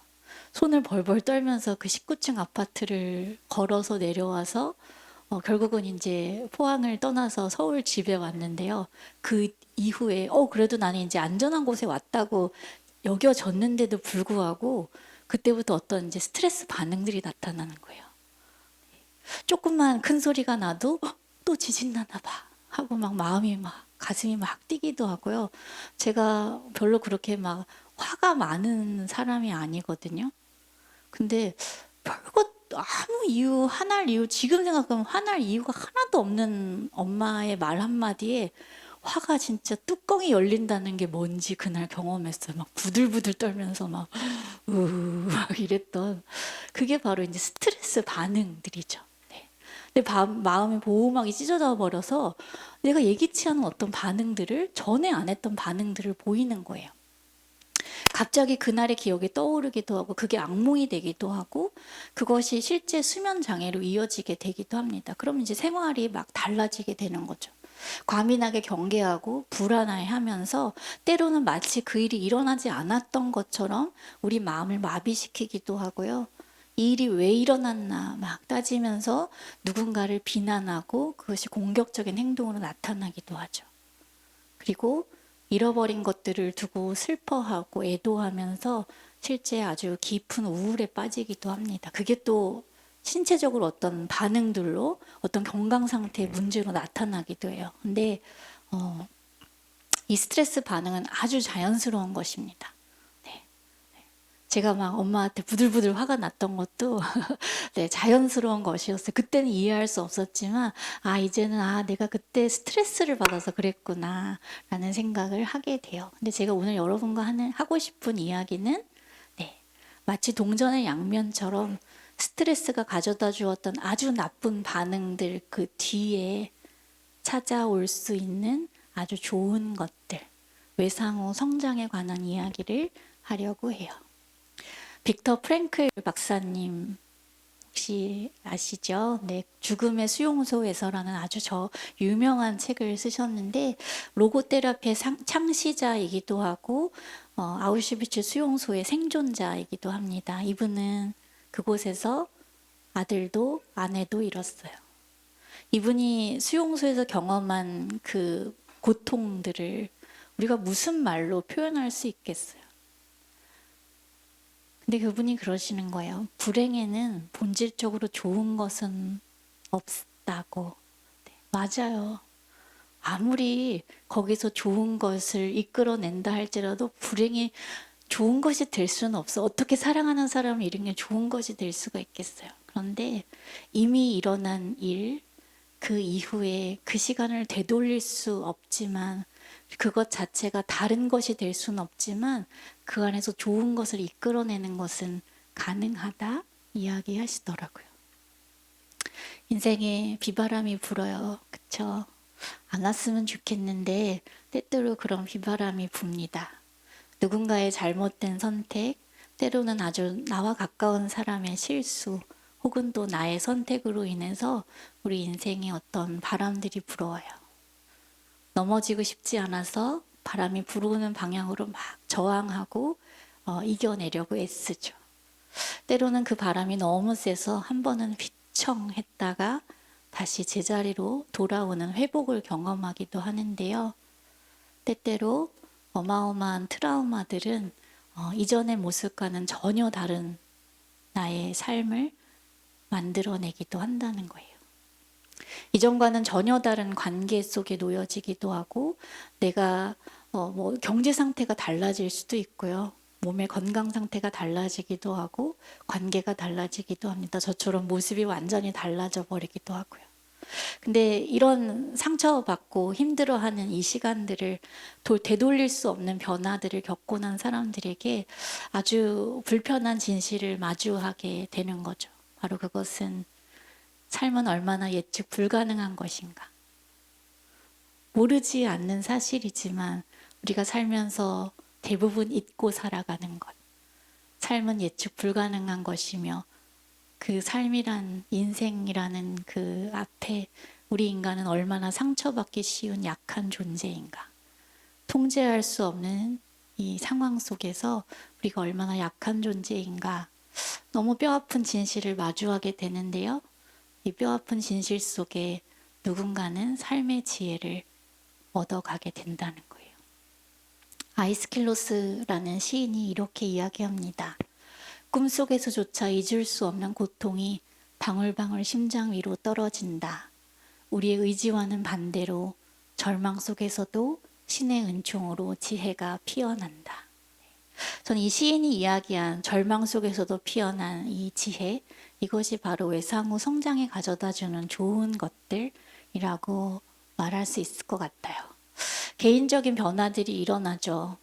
[SPEAKER 2] 손을 벌벌 떨면서 그 19층 아파트를 걸어서 내려와서 결국은 이제 포항을 떠나서 서울 집에 왔는데요. 그 이후에 그래도 나는 이제 안전한 곳에 왔다고 여겨졌는데도 불구하고 그때부터 어떤 이제 스트레스 반응들이 나타나는 거예요. 조금만 큰 소리가 나도 또 지진 나나 봐 하고 막 마음이 막 가슴이 막 뛰기도 하고요. 제가 별로 그렇게 막 화가 많은 사람이 아니거든요. 근데 별것 아무 이유 화날 이유 지금 생각하면 화날 이유가 하나도 없는 엄마의 말 한마디에 화가 진짜 뚜껑이 열린다는 게 뭔지 그날 경험했어요. 막 부들부들 떨면서 막 막 이랬던 그게 바로 이제 스트레스 반응들이죠. 네. 내 마음의 보호막이 찢어져 버려서 내가 예기치 않은 어떤 반응들을 전에 안 했던 반응들을 보이는 거예요. 갑자기 그날의 기억이 떠오르기도 하고 그게 악몽이 되기도 하고 그것이 실제 수면 장애로 이어지게 되기도 합니다. 그럼 이제 생활이 막 달라지게 되는 거죠. 과민하게 경계하고 불안해하면서 때로는 마치 그 일이 일어나지 않았던 것처럼 우리 마음을 마비시키기도 하고요. 이 일이 왜 일어났나 막 따지면서 누군가를 비난하고 그것이 공격적인 행동으로 나타나기도 하죠. 그리고 잃어버린 것들을 두고 슬퍼하고 애도하면서 실제 아주 깊은 우울에 빠지기도 합니다. 그게 또 신체적으로 어떤 반응들로 어떤 건강 상태의 문제로 나타나기도 해요. 근데 이 스트레스 반응은 아주 자연스러운 것입니다. 네. 제가 막 엄마한테 부들부들 화가 났던 것도 네, 자연스러운 것이었어요. 그때는 이해할 수 없었지만 이제는 내가 그때 스트레스를 받아서 그랬구나 라는 생각을 하게 돼요. 근데 제가 오늘 여러분과 하고 싶은 이야기는 네, 마치 동전의 양면처럼 스트레스가 가져다 주었던 아주 나쁜 반응들 그 뒤에 찾아올 수 있는 아주 좋은 것들, 외상후 성장에 관한 이야기를 하려고 해요. 빅터 프랭클 박사님 혹시 아시죠? 네, 죽음의 수용소에서라는 아주 유명한 책을 쓰셨는데 로고테라피의 창시자이기도 하고 아우슈비츠 수용소의 생존자이기도 합니다. 이분은 그곳에서 아들도 아내도 잃었어요. 이분이 수용소에서 경험한 그 고통들을 우리가 무슨 말로 표현할 수 있겠어요? 근데 그분이 그러시는 거예요. 불행에는 본질적으로 좋은 것은 없다고. 네, 맞아요. 아무리 거기서 좋은 것을 이끌어낸다 할지라도 불행이 좋은 것이 될 수는 없어. 어떻게 사랑하는 사람을 잃은 게 좋은 것이 될 수가 있겠어요. 그런데 이미 일어난 일, 그 이후에 그 시간을 되돌릴 수 없지만 그것 자체가 다른 것이 될 수는 없지만 그 안에서 좋은 것을 이끌어내는 것은 가능하다 이야기하시더라고요. 인생에 비바람이 불어요. 그쵸? 안 왔으면 좋겠는데 때때로 그런 비바람이 붑니다. 누군가의 잘못된 선택, 때로는 아주 나와 가까운 사람의 실수, 혹은 또 나의 선택으로 인해서 우리 인생에 어떤 바람들이 불어와요. 넘어지고 싶지 않아서 바람이 불어오는 방향으로 막 저항하고 이겨내려고 애쓰죠. 때로는 그 바람이 너무 세서 한 번은 휘청했다가 다시 제자리로 돌아오는 회복을 경험하기도 하는데요. 때때로 어마어마한 트라우마들은 이전의 모습과는 전혀 다른 나의 삶을 만들어내기도 한다는 거예요. 이전과는 전혀 다른 관계 속에 놓여지기도 하고 내가 뭐 경제 상태가 달라질 수도 있고요. 몸의 건강 상태가 달라지기도 하고 관계가 달라지기도 합니다. 저처럼 모습이 완전히 달라져 버리기도 하고요. 근데 이런 상처받고 힘들어하는 이 시간들을 되돌릴 수 없는 변화들을 겪고 난 사람들에게 아주 불편한 진실을 마주하게 되는 거죠. 바로 그것은 삶은 얼마나 예측 불가능한 것인가. 모르지 않는 사실이지만 우리가 살면서 대부분 잊고 살아가는 것. 삶은 예측 불가능한 것이며 그 삶이란 인생이라는 그 앞에 우리 인간은 얼마나 상처받기 쉬운 약한 존재인가. 통제할 수 없는 이 상황 속에서 우리가 얼마나 약한 존재인가. 너무 뼈아픈 진실을 마주하게 되는데요. 이 뼈아픈 진실 속에 누군가는 삶의 지혜를 얻어가게 된다는 거예요. 아이스킬로스라는 시인이 이렇게 이야기합니다. 꿈속에서조차 잊을 수 없는 고통이 방울방울 심장 위로 떨어진다. 우리의 의지와는 반대로 절망 속에서도 신의 은총으로 지혜가 피어난다. 저는 이 시인이 이야기한 절망 속에서도 피어난 이 지혜, 이것이 바로 외상 후 성장에 가져다주는 좋은 것들이라고 말할 수 있을 것 같아요. 개인적인 변화들이 일어나죠.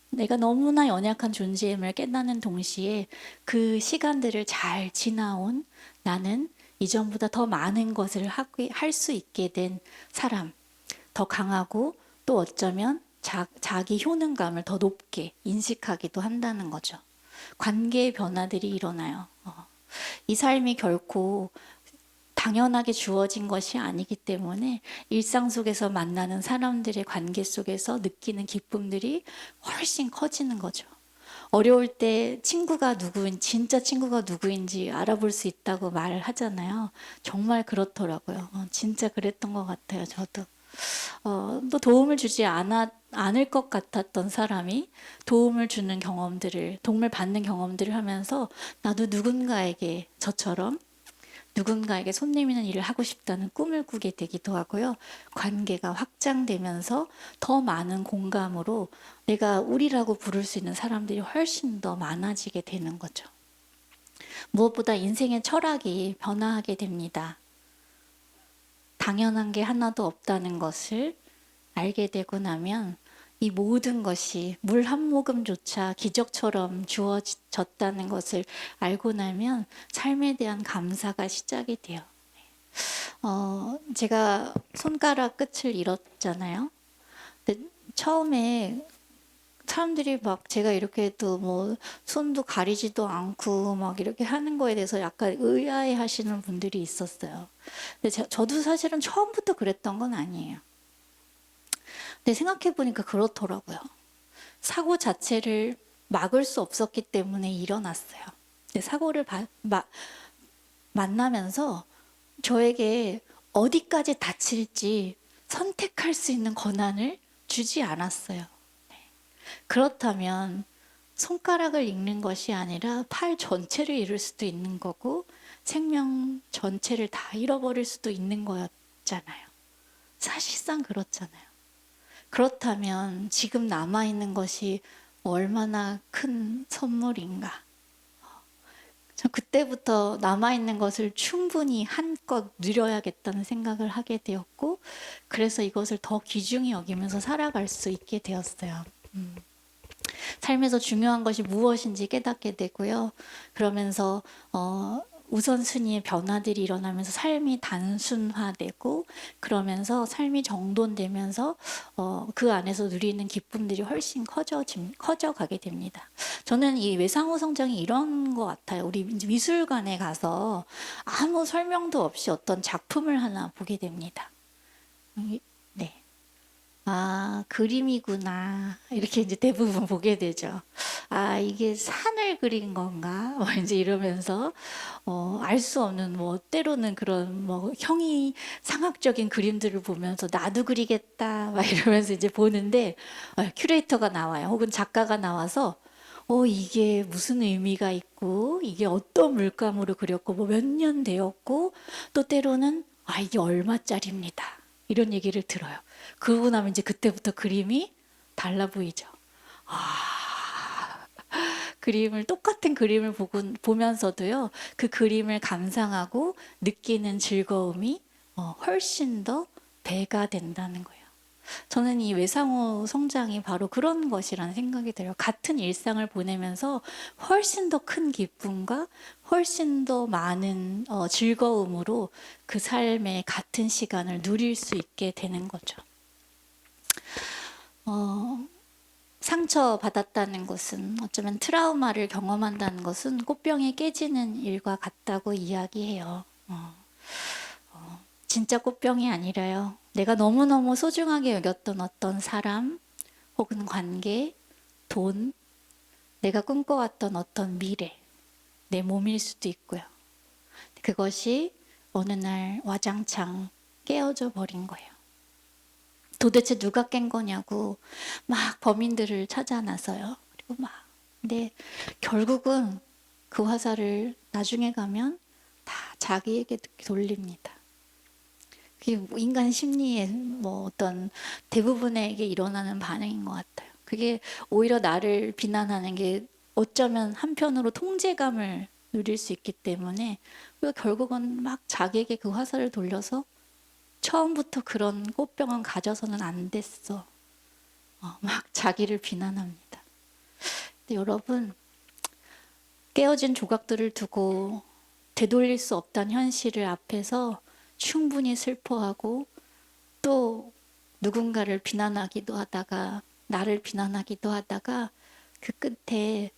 [SPEAKER 2] 내가 너무나 연약한 존재임을 깨닫는 동시에 그 시간들을 잘 지나온 나는 이전보다 더 많은 것을 할 수 있게 된 사람, 더 강하고 또 어쩌면 자기 효능감을 더 높게 인식하기도 한다는 거죠. 관계의 변화들이 일어나요. 이 삶이 결코 당연하게 주어진 것이 아니기 때문에 일상 속에서 만나는 사람들의 관계 속에서 느끼는 기쁨들이 훨씬 커지는 거죠. 어려울 때 진짜 친구가 누구인지 알아볼 수 있다고 말하잖아요. 정말 그렇더라고요. 진짜 그랬던 것 같아요. 저도. 또 도움을 주지 않을 것 같았던 사람이 도움을 주는 경험들을, 도움을 받는 경험들을 하면서 나도 저처럼 누군가에게 손내미는 일을 하고 싶다는 꿈을 꾸게 되기도 하고요. 관계가 확장되면서 더 많은 공감으로 내가 우리라고 부를 수 있는 사람들이 훨씬 더 많아지게 되는 거죠. 무엇보다 인생의 철학이 변화하게 됩니다. 당연한 게 하나도 없다는 것을 알게 되고 나면 이 모든 것이 물 한 모금조차 기적처럼 주어졌다는 것을 알고 나면 삶에 대한 감사가 시작이 돼요. 제가 손가락 끝을 잃었잖아요. 근데 처음에 사람들이 막 제가 이렇게 또 뭐 손도 가리지도 않고 막 이렇게 하는 거에 대해서 약간 의아해 하시는 분들이 있었어요. 근데 저도 사실은 처음부터 그랬던 건 아니에요. 근데 생각해보니까 그렇더라고요. 사고 자체를 막을 수 없었기 때문에 일어났어요. 근데 사고를 만나면서 저에게 어디까지 다칠지 선택할 수 있는 권한을 주지 않았어요. 그렇다면 손가락을 잃는 것이 아니라 팔 전체를 잃을 수도 있는 거고 생명 전체를 다 잃어버릴 수도 있는 거였잖아요. 사실상 그렇잖아요. 그렇다면 지금 남아있는 것이 얼마나 큰 선물인가. 저 그때부터 남아있는 것을 충분히 한껏 누려야겠다는 생각을 하게 되었고 그래서 이것을 더 귀중히 여기면서 살아갈 수 있게 되었어요. 삶에서 중요한 것이 무엇인지 깨닫게 되고요. 그러면서 우선순위의 변화들이 일어나면서 삶이 단순화되고 그러면서 삶이 정돈되면서 그 안에서 누리는 기쁨들이 훨씬 커져가게 됩니다. 저는 이 외상후 성장이 이런 것 같아요. 우리 미술관에 가서 아무 설명도 없이 어떤 작품을 하나 보게 됩니다. 네. 아, 그림이구나. 이렇게 이제 대부분 보게 되죠. 아, 이게 산을 그린 건가? 뭐 이제 이러면서 알 수 없는 뭐 때로는 그런 뭐 상학적인 그림들을 보면서 나도 그리겠다 막 이러면서 이제 보는데 큐레이터가 나와요. 혹은 작가가 나와서 이게 무슨 의미가 있고, 이게 어떤 물감으로 그렸고, 뭐 몇 년 되었고, 또 때로는, 이게 얼마짜리입니다. 이런 얘기를 들어요. 그러고 나면 이제 그때부터 그림이 달라 보이죠. 그림을, 똑같은 그림을 보면서도요, 그 그림을 감상하고 느끼는 즐거움이 훨씬 더 배가 된다는 거예요. 저는 이 외상후 성장이 바로 그런 것이라는 생각이 들어요. 같은 일상을 보내면서 훨씬 더 큰 기쁨과 훨씬 더 많은 즐거움으로 그 삶의 같은 시간을 누릴 수 있게 되는 거죠. 상처받았다는 것은, 어쩌면 트라우마를 경험한다는 것은 꽃병이 깨지는 일과 같다고 이야기해요. 진짜 꽃병이 아니라요. 내가 너무너무 소중하게 여겼던 어떤 사람, 혹은 관계, 돈, 내가 꿈꿔왔던 어떤 미래, 내 몸일 수도 있고요. 그것이 어느 날 와장창 깨어져 버린 거예요. 도대체 누가 깬 거냐고 막 범인들을 찾아 나서요. 그리고 막, 근데 결국은 그 화살을 나중에 가면 다 자기에게 돌립니다. 그게 인간 심리의 어떤 대부분에게 일어나는 반응인 것 같아요. 그게 오히려 나를 비난하는 게 어쩌면 한편으로 통제감을 누릴 수 있기 때문에 우리가 결국은 막 자기에게 그 화살을 돌려서 처음부터 그런 꽃병은 가져서는 안 됐어. 막 자기를 비난합니다. 근데 여러분, 깨어진 조각들을 두고 되돌릴 수 없다는 현실을 앞에서 충분히 슬퍼하고 또 누군가를 비난하기도 하다가 나를 비난하기도 하다가 그 끝에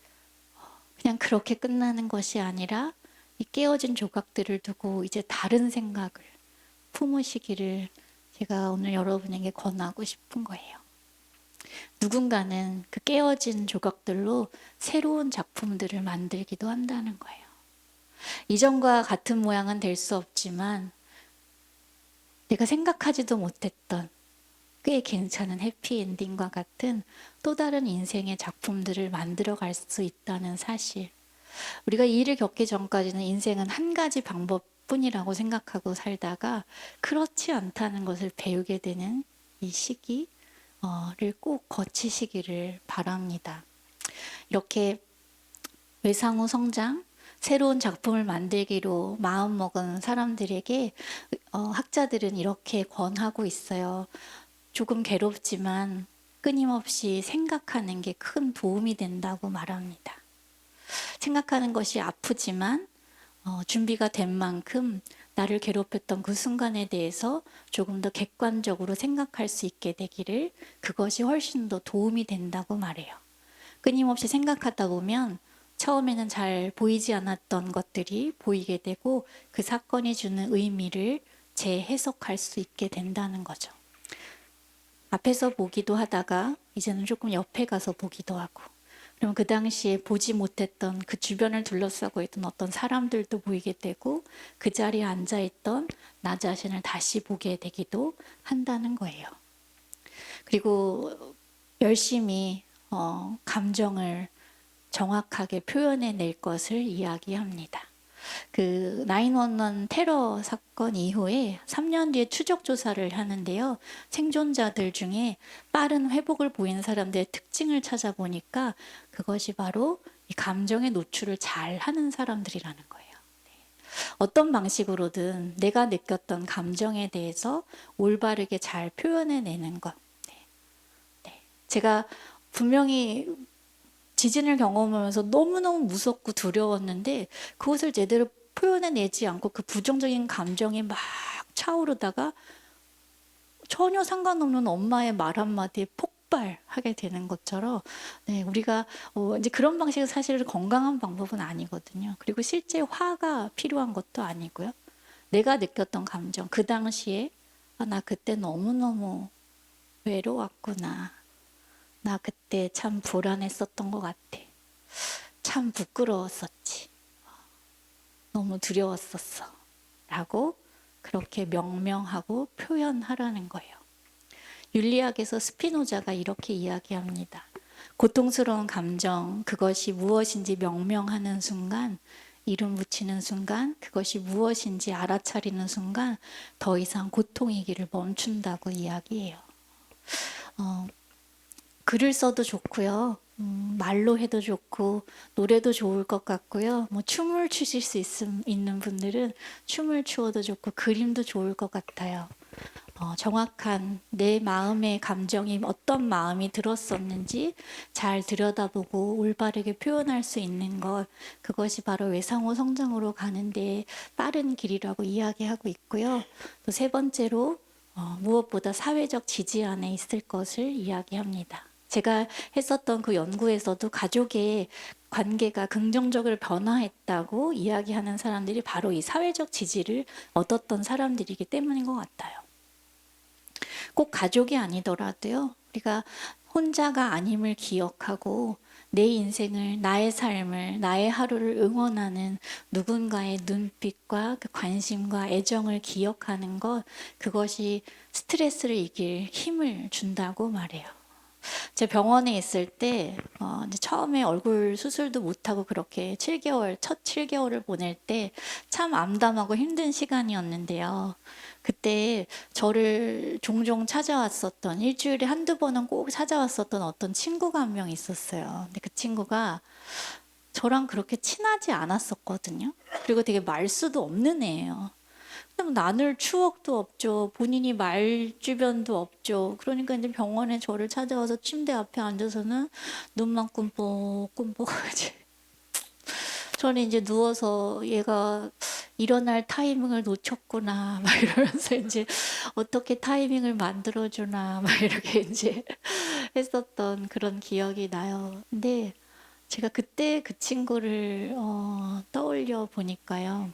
[SPEAKER 2] 그냥 그렇게 끝나는 것이 아니라 이 깨어진 조각들을 두고 이제 다른 생각을 품으시기를 제가 오늘 여러분에게 권하고 싶은 거예요. 누군가는 그 깨어진 조각들로 새로운 작품들을 만들기도 한다는 거예요. 이전과 같은 모양은 될 수 없지만 내가 생각하지도 못했던 꽤 괜찮은 해피엔딩과 같은 또 다른 인생의 작품들을 만들어갈 수 있다는 사실. 우리가 이 일을 겪기 전까지는 인생은 한 가지 방법뿐이라고 생각하고 살다가 그렇지 않다는 것을 배우게 되는 이 시기를 꼭 거치시기를 바랍니다. 이렇게 외상후 성장, 새로운 작품을 만들기로 마음먹은 사람들에게 학자들은 이렇게 권하고 있어요. 조금 괴롭지만 끊임없이 생각하는 게 큰 도움이 된다고 말합니다. 생각하는 것이 아프지만 준비가 된 만큼 나를 괴롭혔던 그 순간에 대해서 조금 더 객관적으로 생각할 수 있게 되기를, 그것이 훨씬 더 도움이 된다고 말해요. 끊임없이 생각하다 보면 처음에는 잘 보이지 않았던 것들이 보이게 되고 그 사건이 주는 의미를 재해석할 수 있게 된다는 거죠. 앞에서 보기도 하다가 이제는 조금 옆에 가서 보기도 하고, 그러면 그 당시에 보지 못했던 그 주변을 둘러싸고 있던 어떤 사람들도 보이게 되고 그 자리에 앉아있던 나 자신을 다시 보게 되기도 한다는 거예요. 그리고 열심히 감정을 정확하게 표현해낼 것을 이야기합니다. 그 911 테러 사건 이후에 3년 뒤에 추적 조사를 하는데요. 생존자들 중에 빠른 회복을 보이는 사람들의 특징을 찾아보니까 그것이 바로 이 감정의 노출을 잘 하는 사람들이라는 거예요. 어떤 방식으로든 내가 느꼈던 감정에 대해서 올바르게 잘 표현해내는 것. 제가 분명히 지진을 경험하면서 너무너무 무섭고 두려웠는데 그것을 제대로 표현해내지 않고 그 부정적인 감정이 막 차오르다가 전혀 상관없는 엄마의 말 한마디에 폭발하게 되는 것처럼, 우리가 이제 그런 방식은 사실 건강한 방법은 아니거든요. 그리고 실제 화가 필요한 것도 아니고요. 내가 느꼈던 감정, 그 당시에 나 그때 너무너무 외로웠구나. 나 그때 참 불안했었던 것 같아. 참 부끄러웠었지. 너무 두려웠었어. 라고 그렇게 명명하고 표현하라는 거예요. 윤리학에서 스피노자가 이렇게 이야기합니다. 고통스러운 감정, 그것이 무엇인지 명명하는 순간, 이름 붙이는 순간, 그것이 무엇인지 알아차리는 순간 더 이상 고통이기를 멈춘다고 이야기해요. 글을 써도 좋고요. 말로 해도 좋고 노래도 좋을 것 같고요. 뭐 춤을 추실 수 있는 분들은 춤을 추어도 좋고 그림도 좋을 것 같아요. 정확한 내 마음의 감정이 어떤 마음이 들었었는지 잘 들여다보고 올바르게 표현할 수 있는 것, 그것이 바로 외상후 성장으로 가는데 빠른 길이라고 이야기하고 있고요. 또 세 번째로 무엇보다 사회적 지지 안에 있을 것을 이야기합니다. 제가 했었던 그 연구에서도 가족의 관계가 긍정적으로 변화했다고 이야기하는 사람들이 바로 이 사회적 지지를 얻었던 사람들이기 때문인 것 같아요. 꼭 가족이 아니더라도요. 우리가 혼자가 아님을 기억하고 내 인생을, 나의 삶을, 나의 하루를 응원하는 누군가의 눈빛과 그 관심과 애정을 기억하는 것, 그것이 스트레스를 이길 힘을 준다고 말해요. 제 병원에 있을 때 이제 처음에 얼굴 수술도 못하고 그렇게 첫 7개월을 보낼 때 참 암담하고 힘든 시간이었는데요. 그때 저를 종종 찾아왔었던, 일주일에 한두 번은 꼭 찾아왔었던 어떤 친구가 한 명 있었어요. 근데 그 친구가 저랑 그렇게 친하지 않았었거든요. 그리고 되게 말수도 없는 애예요. 근데 뭐 나눌 추억도 없죠. 본인이 말 주변도 없죠. 그러니까 이제 병원에 저를 찾아와서 침대 앞에 앉아서는 눈만 꿈뻑꿈뻑하지. 저는 이제 누워서 얘가 일어날 타이밍을 놓쳤구나 막 이러면서 이제 어떻게 타이밍을 만들어주나 막 이렇게 이제 했었던 그런 기억이 나요. 근데 제가 그때 그 친구를 떠올려 보니까요.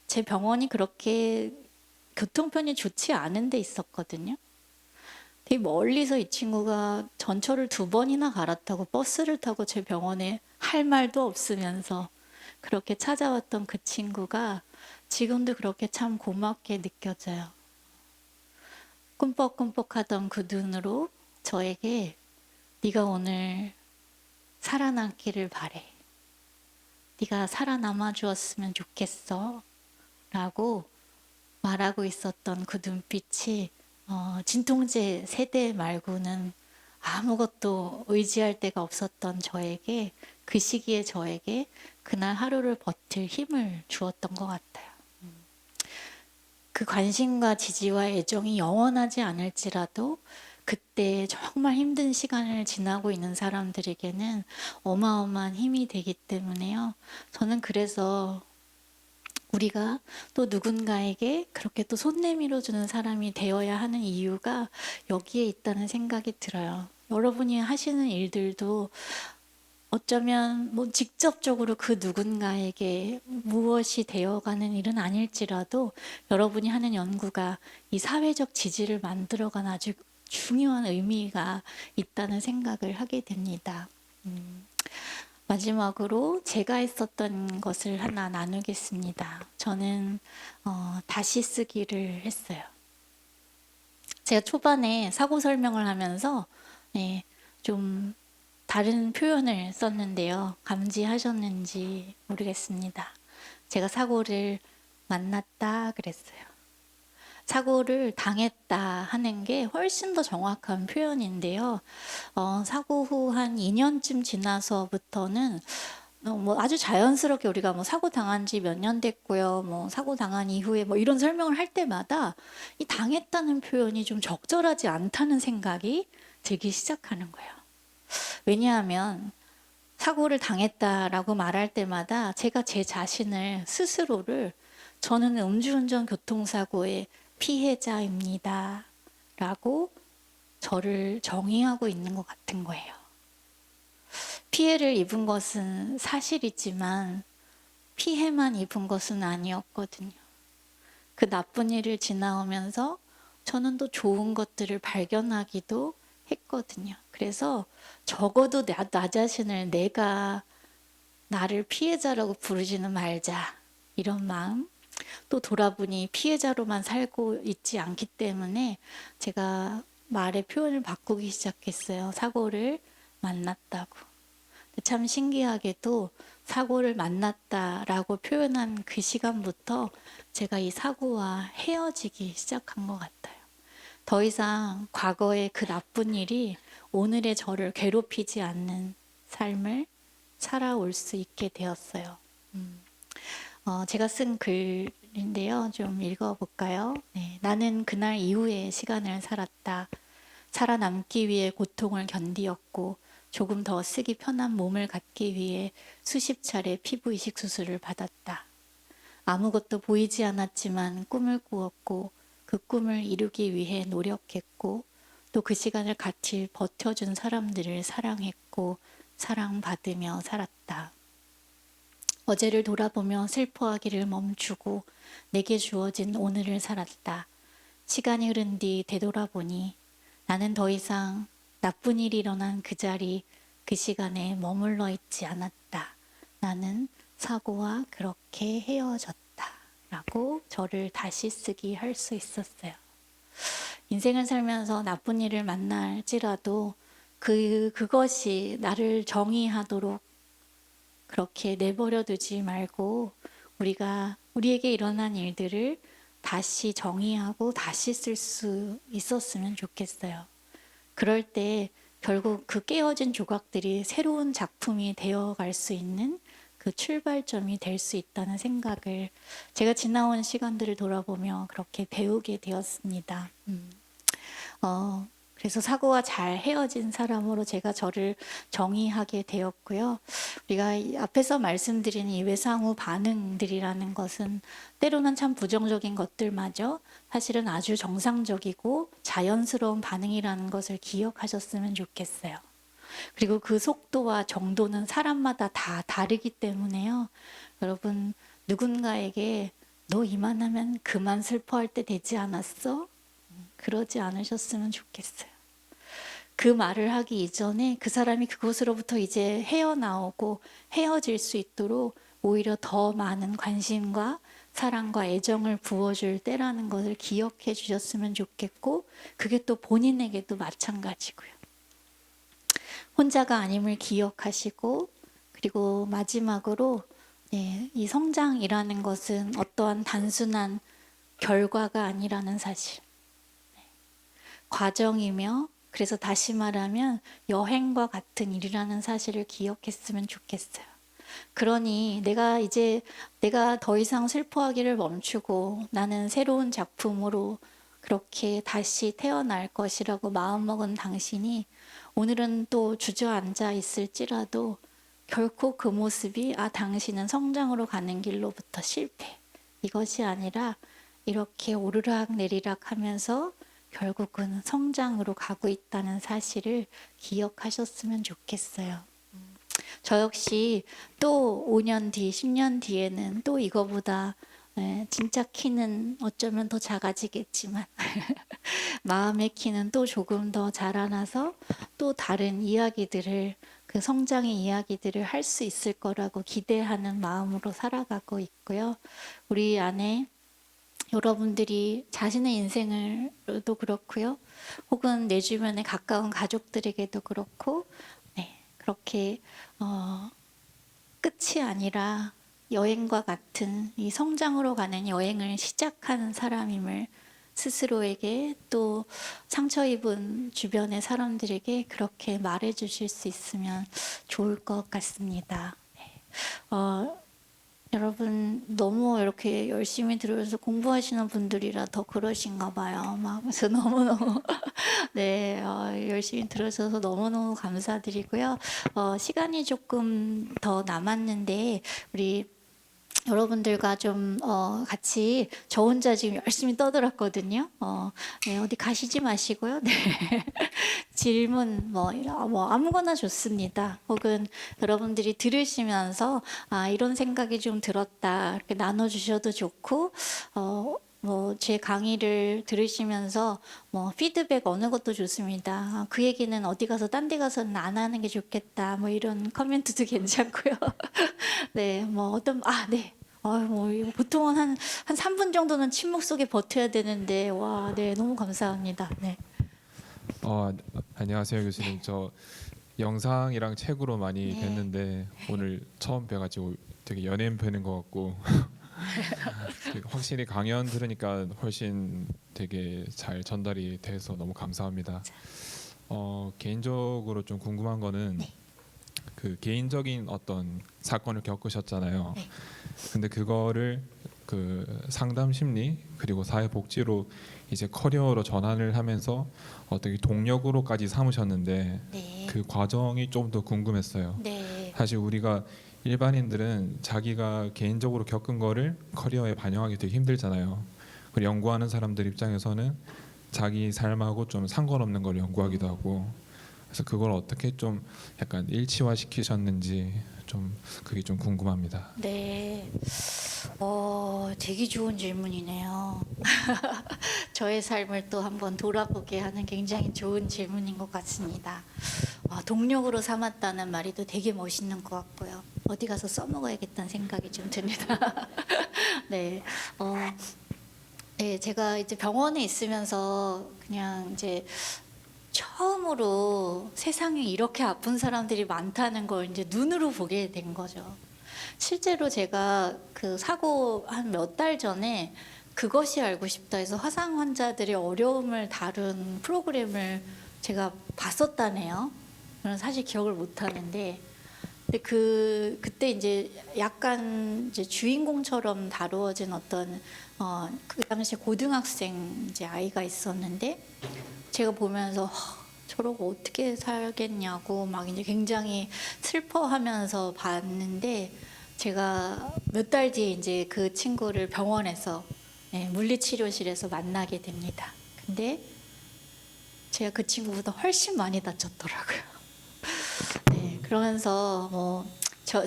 [SPEAKER 2] 제 병원이 그렇게 교통편이 좋지 않은 데 있었거든요. 되게 멀리서 이 친구가 전철을 2번이나 갈아타고 버스를 타고 제 병원에 할 말도 없으면서 그렇게 찾아왔던 그 친구가 지금도 그렇게 참 고맙게 느껴져요. 꿈뻑꿈뻑하던 그 눈으로 저에게 네가 오늘 살아남기를 바래. 네가 살아남아 주었으면 좋겠어. 라고 말하고 있었던 그 눈빛이 진통제 세대 말고는 아무것도 의지할 데가 없었던 저에게, 그 시기에 저에게 그날 하루를 버틸 힘을 주었던 것 같아요. 그 관심과 지지와 애정이 영원하지 않을지라도 그때 정말 힘든 시간을 지나고 있는 사람들에게는 어마어마한 힘이 되기 때문에요. 저는 그래서 우리가 또 누군가에게 그렇게 또 손 내밀어 주는 사람이 되어야 하는 이유가 여기에 있다는 생각이 들어요. 여러분이 하시는 일들도 어쩌면 뭐 직접적으로 그 누군가에게 무엇이 되어가는 일은 아닐지라도 여러분이 하는 연구가 이 사회적 지지를 만들어가는 아주 중요한 의미가 있다는 생각을 하게 됩니다. 마지막으로 제가 했었던 것을 하나 나누겠습니다. 저는 다시 쓰기를 했어요. 제가 초반에 사고 설명을 하면서 좀 다른 표현을 썼는데요. 감지하셨는지 모르겠습니다. 제가 사고를 만났다 그랬어요. 사고를 당했다 하는 게 훨씬 더 정확한 표현인데요. 사고 후 한 2년쯤 지나서부터는 뭐 아주 자연스럽게 우리가 뭐 사고 당한 지 몇 년 됐고요. 뭐 사고 당한 이후에 뭐 이런 설명을 할 때마다 이 당했다는 표현이 좀 적절하지 않다는 생각이 들기 시작하는 거예요. 왜냐하면 사고를 당했다라고 말할 때마다 제가 제 자신을 스스로를 저는 음주운전 교통사고의 피해자입니다. 라고 저를 정의하고 있는 것 같은 거예요. 피해를 입은 것은 사실이지만 피해만 입은 것은 아니었거든요. 그 나쁜 일을 지나오면서 저는 또 좋은 것들을 발견하기도 했거든요. 그래서 적어도 나 자신을 내가 나를 피해자라고 부르지는 말자. 이런 마음. 또 돌아보니 피해자로만 살고 있지 않기 때문에 제가 말의 표현을 바꾸기 시작했어요. 사고를 만났다고. 참 신기하게도 사고를 만났다라고 표현한 그 시간부터 제가 이 사고와 헤어지기 시작한 것 같아요. 더 이상 과거의 그 나쁜 일이 오늘의 저를 괴롭히지 않는 삶을 살아올 수 있게 되었어요. 제가 쓴 글인데요. 좀 읽어볼까요? 네, 나는 그날 이후의 시간을 살았다. 살아남기 위해 고통을 견디었고 조금 더 쓰기 편한 몸을 갖기 위해 수십 차례 피부 이식 수술을 받았다. 아무것도 보이지 않았지만 꿈을 꾸었고 그 꿈을 이루기 위해 노력했고 또 그 시간을 같이 버텨준 사람들을 사랑했고 사랑받으며 살았다. 어제를 돌아보며 슬퍼하기를 멈추고 내게 주어진 오늘을 살았다. 시간이 흐른 뒤 되돌아보니 나는 더 이상 나쁜 일이 일어난 그 자리, 그 시간에 머물러 있지 않았다. 나는 사고와 그렇게 헤어졌다. 라고 저를 다시 쓰기 할 수 있었어요. 인생을 살면서 나쁜 일을 만날지라도 그것이 나를 정의하도록 그렇게 내버려 두지 말고 우리에게 일어난 일들을 다시 정의하고 다시 쓸 수 있었으면 좋겠어요. 그럴 때 결국 그 깨어진 조각들이 새로운 작품이 되어갈 수 있는 그 출발점이 될 수 있다는 생각을 제가 지나온 시간들을 돌아보며 그렇게 배우게 되었습니다. 그래서 사고와 잘 헤어진 사람으로 제가 저를 정의하게 되었고요. 우리가 앞에서 말씀드린 이 외상후 반응들이라는 것은 때로는 참 부정적인 것들마저 사실은 아주 정상적이고 자연스러운 반응이라는 것을 기억하셨으면 좋겠어요. 그리고 그 속도와 정도는 사람마다 다 다르기 때문에요. 여러분, 누군가에게 너 이만하면 그만 슬퍼할 때 되지 않았어? 그러지 않으셨으면 좋겠어요. 그 말을 하기 이전에 그 사람이 그곳으로부터 이제 헤어나오고 헤어질 수 있도록 오히려 더 많은 관심과 사랑과 애정을 부어줄 때라는 것을 기억해 주셨으면 좋겠고, 그게 또 본인에게도 마찬가지고요. 혼자가 아님을 기억하시고, 그리고 마지막으로 이 성장이라는 것은 어떠한 단순한 결과가 아니라는 사실, 과정이며, 그래서 다시 말하면 여행과 같은 일이라는 사실을 기억했으면 좋겠어요. 그러니 내가 더 이상 슬퍼하기를 멈추고 나는 새로운 작품으로 그렇게 다시 태어날 것이라고 마음먹은 당신이 오늘은 또 주저앉아 있을지라도 결코 그 모습이 당신은 성장으로 가는 길로부터 실패, 이것이 아니라 이렇게 오르락 내리락 하면서 결국은 성장으로 가고 있다는 사실을 기억하셨으면 좋겠어요. 저 역시 또 5년 뒤, 10년 뒤에는 또 이거보다 진짜 키는 어쩌면 더 작아지겠지만 마음의 키는 또 조금 더 자라나서 또 다른 이야기들을, 그 성장의 이야기들을 할 수 있을 거라고 기대하는 마음으로 살아가고 있고요. 우리 안에 여러분들이 자신의 인생을도 그렇고요. 혹은 내 주변에 가까운 가족들에게도 그렇고, 그렇게 끝이 아니라 여행과 같은 이 성장으로 가는 여행을 시작하는 사람임을 스스로에게 또 상처 입은 주변의 사람들에게 그렇게 말해 주실 수 있으면 좋을 것 같습니다. 여러분 너무 이렇게 열심히 들으셔서 공부하시는 분들이라 더 그러신가 봐요. 막 그래서 너무너무 열심히 들으셔서 너무너무 감사드리고요. 시간이 조금 더 남았는데 우리 여러분들과 좀 같이 저 혼자 지금 열심히 떠들었거든요. 어디 가시지 마시고요. 네. 질문 뭐 아무거나 좋습니다. 혹은 여러분들이 들으시면서 이런 생각이 좀 들었다 이렇게 나눠주셔도 좋고, 뭐 제 강의를 들으시면서 뭐 피드백 어느 것도 좋습니다. 그 얘기는 어디 가서 딴 데 가서는 안 하는 게 좋겠다. 뭐 이런 커멘트도 괜찮고요. 네, 뭐 어떤 네. 뭐 이거 보통은 한 3분 정도는 침묵 속에 버텨야 되는데 네, 너무 감사합니다. 네.
[SPEAKER 3] 안녕하세요 교수님. 저 영상이랑 책으로 많이
[SPEAKER 2] 네.
[SPEAKER 3] 뵀는데 오늘 처음 뵈가지고 되게 연예인 뵈는 것 같고 되게 확실히 강연 들으니까 훨씬 되게 잘 전달이 돼서 너무 감사합니다. 개인적으로 좀 궁금한 거는
[SPEAKER 2] 네.
[SPEAKER 3] 그 개인적인 어떤 사건을 겪으셨잖아요.
[SPEAKER 2] 네.
[SPEAKER 3] 근데 그거를 그 상담 심리 그리고 사회복지로 이제 커리어로 전환을 하면서 어떻게 동력으로까지 삼으셨는데
[SPEAKER 2] 네.
[SPEAKER 3] 그 과정이 좀 더 궁금했어요.
[SPEAKER 2] 네.
[SPEAKER 3] 사실 우리가 일반인들은 자기가 개인적으로 겪은 거를 커리어에 반영하기 되게 힘들잖아요. 그리고 연구하는 사람들 입장에서는 자기 삶하고 좀 상관없는 걸 연구하기도 하고, 그래서 그걸 어떻게 좀 약간 일치화 시키셨는지 좀 그게 좀 궁금합니다.
[SPEAKER 2] 네. 되게 좋은 질문이네요. 저의 삶을 또 한번 돌아보게 하는 굉장히 좋은 질문인 것 같습니다. 동력으로 삼았다는 말이 또 되게 멋있는 것 같고요. 어디 가서 써먹어야겠다는 생각이 좀 듭니다. 네. 네, 제가 이제 병원에 있으면서 그냥 이제 처음으로 세상에 이렇게 아픈 사람들이 많다는 걸 이제 눈으로 보게 된 거죠. 실제로 제가 그 사고 한 몇 달 전에 그것이 알고 싶다 해서 화상 환자들의 어려움을 다룬 프로그램을 제가 봤었다네요. 저는 사실 기억을 못 하는데, 근데 그때 이제 약간 이제 주인공처럼 다루어진 어떤 그 당시 고등학생 이제 아이가 있었는데, 제가 보면서 저러고 어떻게 살겠냐고 막 이제 굉장히 슬퍼하면서 봤는데, 제가 몇 달 뒤에 이제 그 친구를 병원에서 물리치료실에서 만나게 됩니다. 근데 제가 그 친구보다 훨씬 많이 다쳤더라고요. 네, 그러면서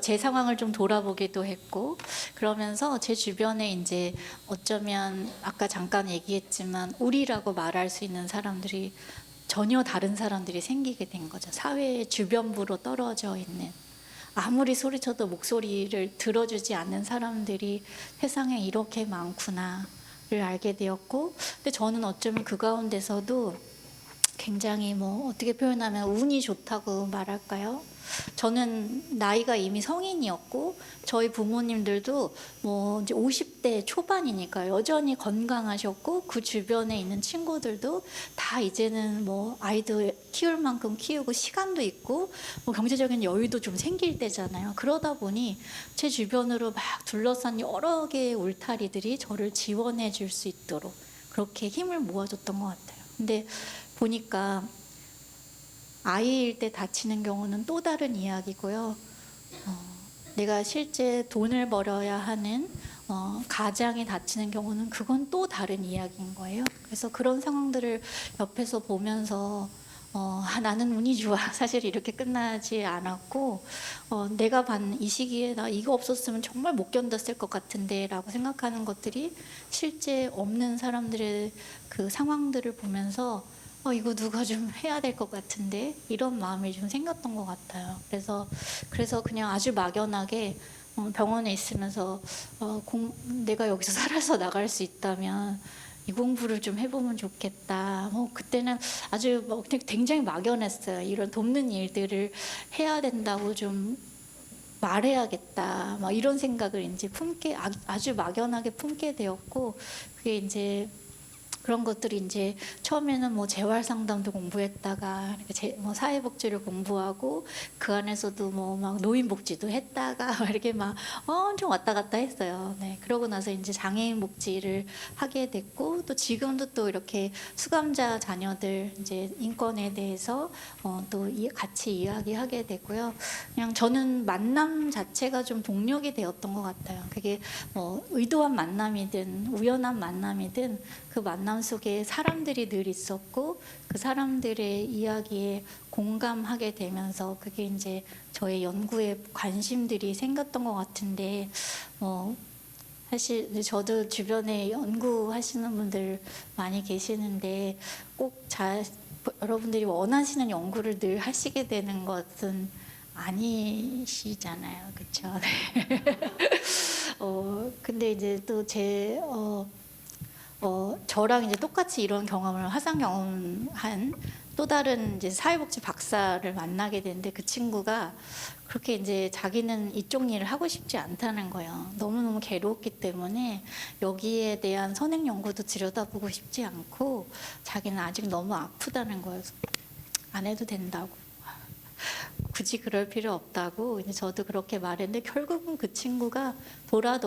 [SPEAKER 2] 제 상황을 좀 돌아보기도 했고, 그러면서 제 주변에 이제 어쩌면 아까 잠깐 얘기했지만 우리라고 말할 수 있는 사람들이 전혀 다른 사람들이 생기게 된 거죠. 사회의 주변부로 떨어져 있는, 아무리 소리쳐도 목소리를 들어주지 않는 사람들이 세상에 이렇게 많구나를 알게 되었고, 근데 저는 어쩌면 그 가운데서도 굉장히 어떻게 표현하면 운이 좋다고 말할까요? 저는 나이가 이미 성인이었고 저희 부모님들도 이제 50대 초반이니까 여전히 건강하셨고, 그 주변에 있는 친구들도 다 이제는 아이들 키울 만큼 키우고 시간도 있고 경제적인 여유도 좀 생길 때잖아요. 그러다 보니 제 주변으로 막 둘러싼 여러 개의 울타리들이 저를 지원해 줄 수 있도록 그렇게 힘을 모아줬던 것 같아요. 근데 보니까 아이일 때 다치는 경우는 또 다른 이야기고요. 내가 실제 돈을 벌어야 하는 가장이 다치는 경우는 그건 또 다른 이야기인 거예요. 그래서 그런 상황들을 옆에서 보면서 나는 운이 좋아. 사실 이렇게 끝나지 않았고, 내가 반 이 시기에 나 이거 없었으면 정말 못 견뎠을 것 같은데 라고 생각하는 것들이 실제 없는 사람들의 그 상황들을 보면서 이거 누가 좀 해야 될 것 같은데 이런 마음이 좀 생겼던 것 같아요. 그래서 그냥 아주 막연하게 병원에 있으면서 내가 여기서 살아서 나갈 수 있다면 이 공부를 좀 해보면 좋겠다. 그때는 아주 굉장히 막연했어요. 이런 돕는 일들을 해야 된다고 좀 말해야겠다. 이런 생각을 이제 아주 막연하게 품게 되었고, 그게 이제 그런 것들이 이제 처음에는 재활 상담도 공부했다가 사회복지를 공부하고, 그 안에서도 막 노인복지도 했다가 이렇게 막 엄청 왔다 갔다 했어요. 네, 그러고 나서 이제 장애인 복지를 하게 됐고, 또 지금도 또 이렇게 수감자 자녀들 이제 인권에 대해서 또 같이 이야기하게 되고요. 그냥 저는 만남 자체가 좀 동력이 되었던 것 같아요. 그게 의도한 만남이든 우연한 만남이든 그 만남 속에 사람들이 늘 있었고, 그 사람들의 이야기에 공감하게 되면서 그게 이제 저의 연구에 관심들이 생겼던 것 같은데, 사실 저도 주변에 연구하시는 분들 많이 계시는데 꼭 여러분들이 원하시는 연구를 늘 하시게 되는 것은 아니시잖아요, 그렇죠? 네. 근데 이제 또 저랑 이제 똑같이 이런 경험을 화상 경험한 또 다른 이제 사회복지 박사를 만나게 되는데 그 친구가 그렇게 이제 자기는 이쪽 일을 하고 싶지 않다는 거예요. 너무너무 괴로웠기 때문에 여기에 대한 선행 연구도 들여다보고 싶지 않고 자기는 아직 너무 아프다는 거예요. 안 해도 된다고. 굳이 그럴 필요 없다고 이제 저도 그렇게 말했는데 결국은 그 친구가 돌아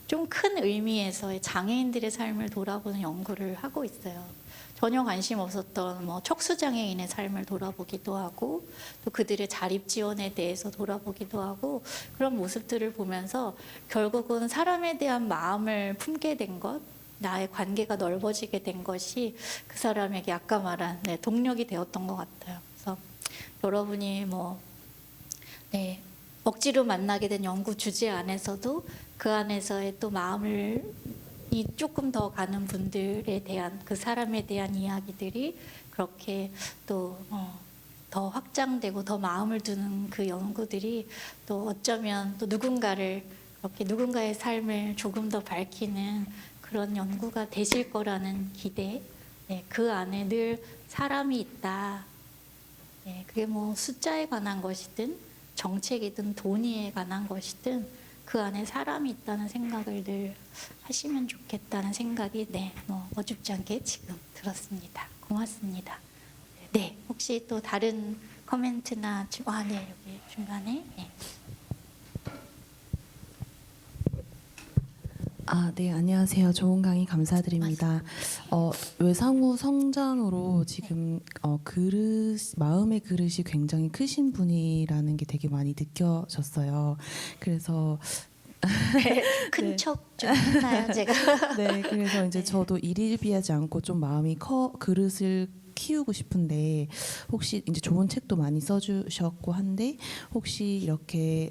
[SPEAKER 2] 좀 큰 의미에서의 장애인들의 삶을 돌아보는 연구를 하고 있어요. 전혀 관심 없었던 뭐 척수장애인의 삶을 돌아보기도 하고 또 그들의 자립 지원에 대해서 돌아보기도 하고 그런 모습들을 보면서 결국은 사람에 대한 마음을 품게 된 것, 나의 관계가 넓어지게 된 것이 그 사람에게 아까 말한 동력이 되었던 것 같아요. 그래서 여러분이 억지로 만나게 된 연구 주제 안에서도 그 안에서의 또 마음을 조금 더 가는 분들에 대한 그 사람에 대한 이야기들이 그렇게 또 더 확장되고 더 마음을 두는 그 연구들이 또 어쩌면 또 누군가를 그렇게 누군가의 삶을 조금 더 밝히는 그런 연구가 되실 거라는 기대. 그 안에 늘 사람이 있다. 그게 뭐 숫자에 관한 것이든 정책이든 돈에 관한 것이든 그 안에 사람이 있다는 생각을 늘 하시면 좋겠다는 생각이 어줍지 않게 지금 들었습니다. 고맙습니다. 네, 혹시 또 다른 코멘트나 여기 중간에.
[SPEAKER 4] 네, 안녕하세요. 좋은 강의 감사드립니다. 외상후 성장으로 지금 마음의 그릇이 굉장히 크신 분이라는 게 되게 많이 느껴졌어요. 그래서
[SPEAKER 2] 큰 척 좀 했나요, 제가?
[SPEAKER 4] 네, 그래서 이제 저도 일일비하지 않고 좀 마음이 그릇을 키우고 싶은데 혹시 이제 좋은 책도 많이 써주셨고 한데 혹시 이렇게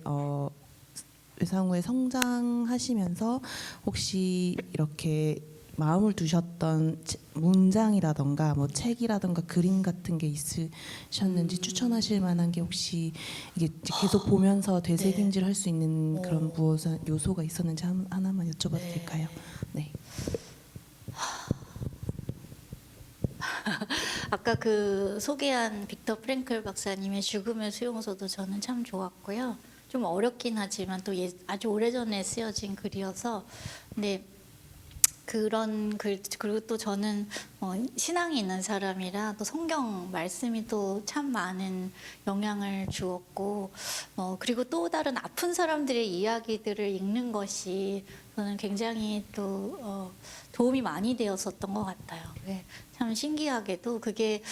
[SPEAKER 4] 외상후에 성장하시면서 혹시 이렇게 마음을 두셨던 문장이라던가 뭐 책이라던가 그림 같은 게 있으셨는지 추천하실 만한 게 혹시 이게 계속 보면서 되새김질 할 수 있는 그런 무엇 요소가 있었는지 하나만 여쭤봐도 될까요? 네.
[SPEAKER 2] 아까 그 소개한 빅터 프랭클 박사님의 죽음의 수용소도 저는 참 좋았고요. 좀 어렵긴 하지만 또 아주 오래전에 쓰여진 글이어서 근데 그런 글 그리고 또 저는 신앙이 있는 사람이라 또 성경 말씀이 또 참 많은 영향을 주었고 그리고 또 다른 아픈 사람들의 이야기들을 읽는 것이 저는 굉장히 또 도움이 많이 되었었던 것 같아요. 참 신기하게도 그게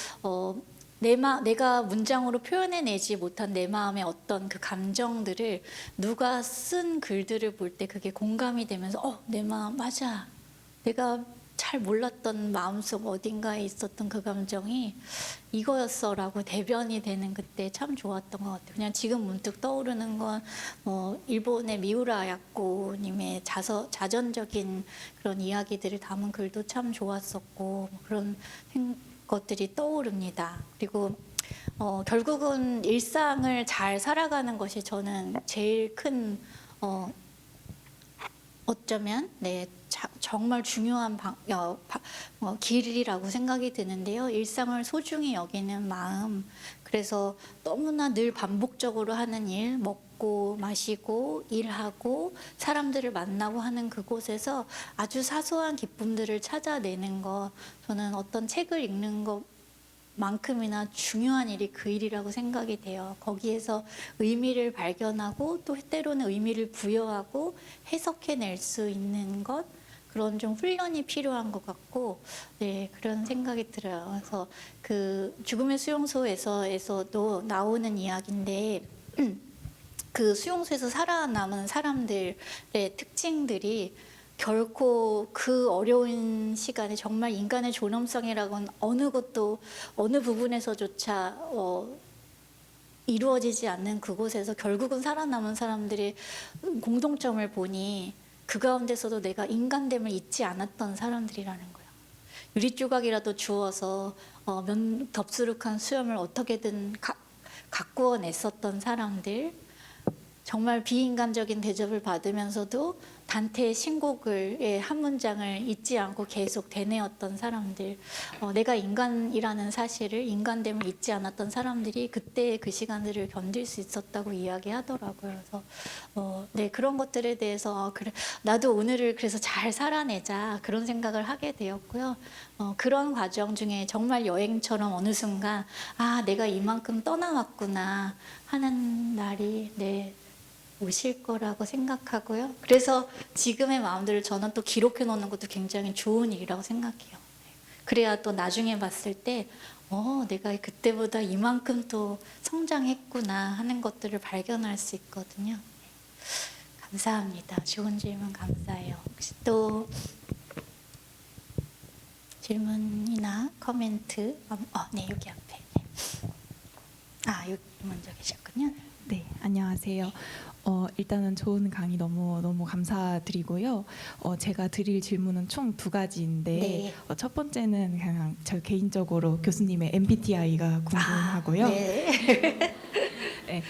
[SPEAKER 2] 내가 문장으로 표현해내지 못한 내 마음의 어떤 그 감정들을 누가 쓴 글들을 볼 때 그게 공감이 되면서 내 마음 맞아. 내가 잘 몰랐던 마음속 어딘가에 있었던 그 감정이 이거였어라고 대변이 되는 그때 참 좋았던 것 같아요. 그냥 지금 문득 떠오르는 건 일본의 미우라 야코님의 자전적인 그런 이야기들을 담은 글도 참 좋았었고 그런 것들이 떠오릅니다. 그리고 결국은 일상을 잘 살아가는 것이 저는 제일 큰 어쩌면 정말 중요한 길이라고 생각이 드는데요. 일상을 소중히 여기는 마음. 그래서 너무나 늘 반복적으로 하는 일, 먹고 마시고 일하고 사람들을 만나고 하는 그곳에서 아주 사소한 기쁨들을 찾아내는 것. 저는 어떤 책을 읽는 것만큼이나 중요한 일이 그 일이라고 생각이 돼요. 거기에서 의미를 발견하고 또 때로는 의미를 부여하고 해석해낼 수 있는 것. 그런 좀 훈련이 필요한 것 같고 그런 생각이 들어요. 그래서 그 죽음의 수용소에서도 나오는 이야기인데 그 수용소에서 살아남은 사람들의 특징들이 결코 그 어려운 시간에 정말 인간의 존엄성이라고는 어느 것도 어느 부분에서조차 이루어지지 않는 그곳에서 결국은 살아남은 사람들의 공동점을 보니 그 가운데서도 내가 인간됨을 잊지 않았던 사람들이라는 거예요. 유리조각이라도 주워서 덥수룩한 수염을 어떻게든 가꾸어냈었던 사람들, 정말 비인간적인 대접을 받으면서도 단테의 신곡을 한 문장을 잊지 않고 계속 되뇌었던 사람들, 내가 인간이라는 사실을, 인간됨을 잊지 않았던 사람들이 그때 그 시간들을 견딜 수 있었다고 이야기하더라고요. 그래서 네, 그런 것들에 대해서 그래, 나도 오늘을 그래서 잘 살아내자 그런 생각을 하게 되었고요. 그런 과정 중에 정말 여행처럼 어느 순간 내가 이만큼 떠나왔구나 하는 날이 오실 거라고 생각하고요. 그래서 지금의 마음들을 저는 또 기록해 놓는 것도 굉장히 좋은 일이라고 생각해요. 그래야 또 나중에 봤을 때 내가 그때보다 이만큼 또 성장했구나 하는 것들을 발견할 수 있거든요. 감사합니다. 좋은 질문 감사해요. 혹시 또 질문이나 코멘트? 네, 여기 앞에. 여기 먼저 계셨군요.
[SPEAKER 5] 네, 안녕하세요. 일단은 좋은 강의 너무 감사드리고요. 제가 드릴 질문은 총 2가지인데
[SPEAKER 2] 네.
[SPEAKER 5] 첫 번째는 그냥 저 개인적으로 교수님의 MBTI가 궁금하고요.
[SPEAKER 2] 네.
[SPEAKER 5] 네,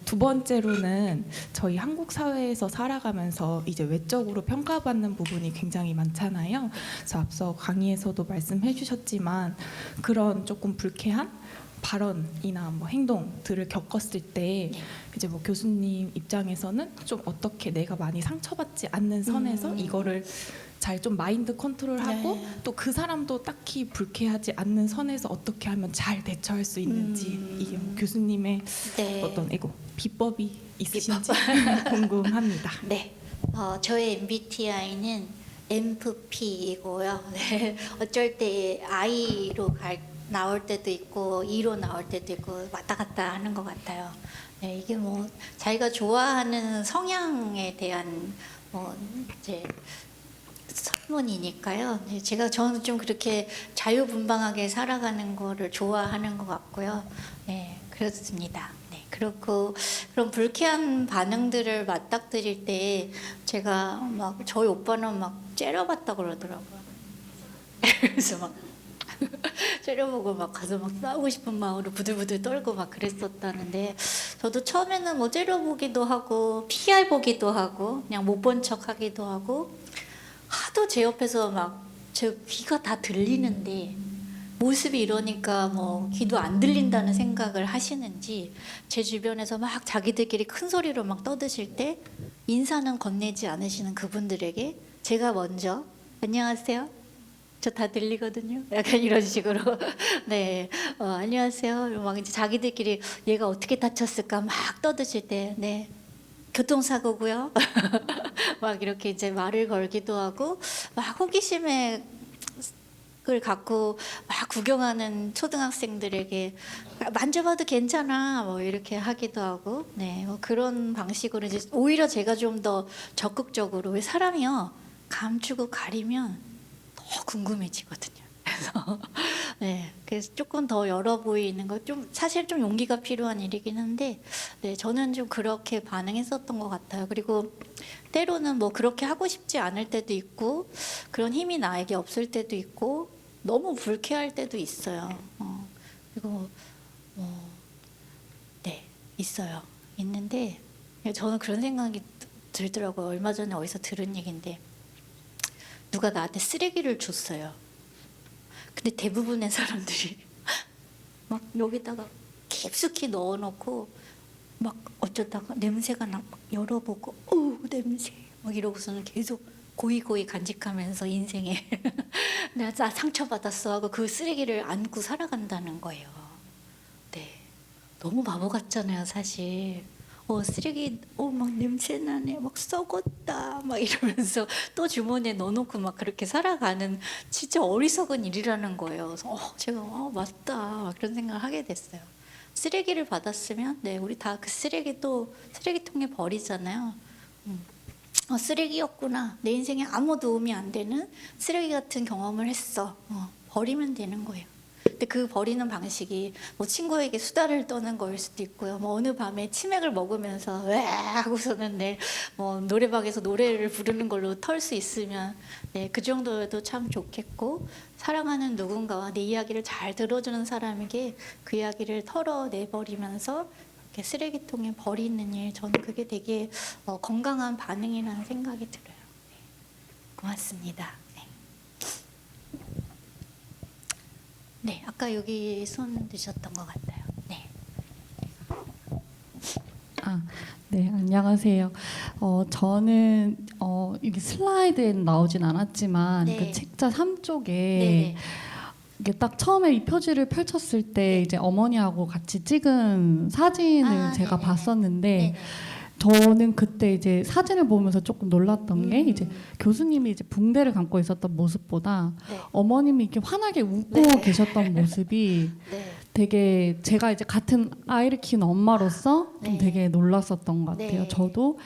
[SPEAKER 5] 두 번째로는 저희 한국 사회에서 살아가면서 이제 외적으로 평가받는 부분이 굉장히 많잖아요. 그래서 앞서 강의에서도 말씀해 주셨지만 그런 조금 불쾌한 발언이나 뭐 행동들을 겪었을 때 이제 뭐 교수님 입장에서는 좀 어떻게 내가 많이 상처받지 않는 선에서 이거를 잘 좀 마인드 컨트롤하고
[SPEAKER 2] 네.
[SPEAKER 5] 또 그 사람도 딱히 불쾌하지 않는 선에서 어떻게 하면 잘 대처할 수 있는지 이게 뭐 교수님의
[SPEAKER 2] 네.
[SPEAKER 5] 어떤 비법이 있으신지 궁금합니다.
[SPEAKER 2] 네. 저의 MBTI는 MFP이고요. 네. 어쩔 때 I로 나올 때도 있고 E로 나올 때도 있고 왔다 갔다 하는 것 같아요. 네, 이게 뭐 자기가 좋아하는 성향에 대한 이제 설문이니까요. 네, 저는 좀 그렇게 자유분방하게 살아가는 거를 좋아하는 것 같고요. 네, 그렇습니다. 네, 그렇고 그런 불쾌한 반응들을 맞닥뜨릴 때 제가 막 저희 오빠는 막 째려봤다 그러더라고요. 그래서 막 째려보고 막 가서 막 싸우고 싶은 마음으로 부들부들 떨고 막 그랬었다는데 저도 처음에는 뭐 째려보기도 하고 PR 보기도 하고 그냥 못 본 척 하기도 하고 하도 제 옆에서 막 제 귀가 다 들리는데 모습이 이러니까 뭐 귀도 안 들린다는 생각을 하시는지 제 주변에서 막 자기들끼리 큰 소리로 막 떠드실 때 인사는 건네지 않으시는 그분들에게 제가 먼저 안녕하세요. 저 다 들리거든요. 약간 이런 식으로 네 안녕하세요. 막 이제 자기들끼리 얘가 어떻게 다쳤을까 막 떠드실 때 네 교통사고고요. 막 이렇게 이제 말을 걸기도 하고 막 호기심을 갖고 막 구경하는 초등학생들에게 만져봐도 괜찮아 뭐 이렇게 하기도 하고 네 뭐 그런 방식으로 이제 오히려 제가 좀 더 적극적으로 왜 사람이요 감추고 가리면 더 궁금해지거든요. 그래서 네, 그래서 조금 더 열어 보이는 거 좀 사실 좀 용기가 필요한 일이긴 한데, 네, 저는 좀 그렇게 반응했었던 것 같아요. 그리고 때로는 뭐 그렇게 하고 싶지 않을 때도 있고, 그런 힘이 나에게 없을 때도 있고, 너무 불쾌할 때도 있어요. 그리고 네, 있어요. 있는데 저는 그런 생각이 들더라고요. 얼마 전에 어디서 들은 얘기인데 누가 나한테 쓰레기를 줬어요. 근데 대부분의 사람들이 막 여기다가 깊숙이 넣어놓고 막 어쩌다가 냄새가 막 열어보고 냄새 막 이러고서는 계속 고이고이 간직하면서 인생에 내가 상처받았어 하고 그 쓰레기를 안고 살아간다는 거예요. 네, 너무 바보 같잖아요 사실. 쓰레기 막 냄새 나네 막 썩었다 막 이러면서 또 주머니에 넣어놓고 막 그렇게 살아가는 진짜 어리석은 일이라는 거예요. 그래서 제가 맞다 막 그런 생각을 하게 됐어요. 쓰레기를 받았으면 네 우리 다 그 쓰레기 또 쓰레기통에 버리잖아요. 쓰레기였구나 내 인생에 아무 도움이 안 되는 쓰레기 같은 경험을 했어. 버리면 되는 거예요. 근데 그 버리는 방식이 뭐 친구에게 수다를 떠는 거일 수도 있고요. 뭐 어느 밤에 치맥을 먹으면서 왜 하고서는 뭐 노래방에서 노래를 부르는 걸로 털 수 있으면 그 정도여도 참 좋겠고, 사랑하는 누군가와 내 이야기를 잘 들어주는 사람에게 그 이야기를 털어내버리면서 이렇게 쓰레기통에 버리는 일, 저는 그게 되게 건강한 반응이라는 생각이 들어요. 네. 고맙습니다. 네. 네, 아까 여기 손 드셨던 것 같아요. 네.
[SPEAKER 6] 네, 안녕하세요. 저는 이게 슬라이드에는 나오진 않았지만
[SPEAKER 2] 네.
[SPEAKER 6] 그 책자 3쪽에
[SPEAKER 2] 네네.
[SPEAKER 6] 이게 딱 처음에 이 표지를 펼쳤을 때 이제 어머니하고 같이 찍은 사진을 제가
[SPEAKER 2] 네네네.
[SPEAKER 6] 봤었는데
[SPEAKER 2] 네네.
[SPEAKER 6] 저는 그때 이제 사진을 보면서 조금 놀랐던 게
[SPEAKER 2] 음.
[SPEAKER 6] 이제 교수님이 이제 붕대를 감고 있었던 모습보다
[SPEAKER 2] 네.
[SPEAKER 6] 어머님이 이렇게 환하게 웃고
[SPEAKER 2] 네.
[SPEAKER 6] 계셨던 모습이
[SPEAKER 2] 네.
[SPEAKER 6] 되게 제가 이제 같은 아이를 키우는 엄마로서 좀
[SPEAKER 2] 네.
[SPEAKER 6] 되게 놀랐었던 것 같아요.
[SPEAKER 2] 네.
[SPEAKER 6] 저도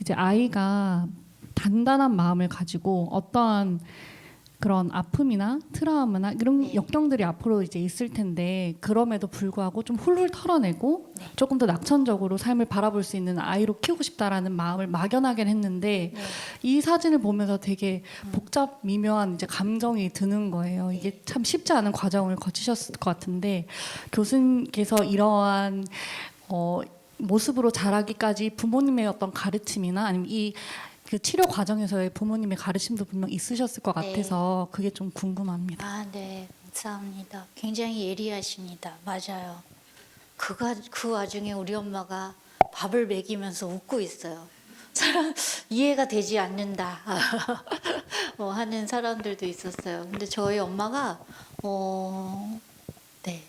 [SPEAKER 6] 이제 아이가 단단한 마음을 가지고 어떠한 그런 아픔이나 트라우마나 이런
[SPEAKER 2] 네.
[SPEAKER 6] 역경들이 앞으로 이제 있을 텐데 그럼에도 불구하고 좀 훌훌 털어내고
[SPEAKER 2] 네.
[SPEAKER 6] 조금 더 낙천적으로 삶을 바라볼 수 있는 아이로 키우고 싶다라는 마음을 막연하게 했는데
[SPEAKER 2] 네.
[SPEAKER 6] 이 사진을 보면서 되게 복잡 미묘한 이제 감정이 드는 거예요. 이게 참 쉽지 않은 과정을 거치셨을 것 같은데 교수님께서 이러한 모습으로 자라기까지 부모님의 어떤 가르침이나 아니면 이 그 치료 과정에서의 부모님의 가르침도 분명 있으셨을 것
[SPEAKER 2] 네.
[SPEAKER 6] 같아서 그게 좀 궁금합니다.
[SPEAKER 2] 아, 네. 감사합니다. 굉장히 예리하십니다. 맞아요. 그 와중에 우리 엄마가 밥을 먹이면서 웃고 있어요. 사람 이해가 되지 않는다 하는 사람들도 있었어요. 근데 저희 엄마가 네,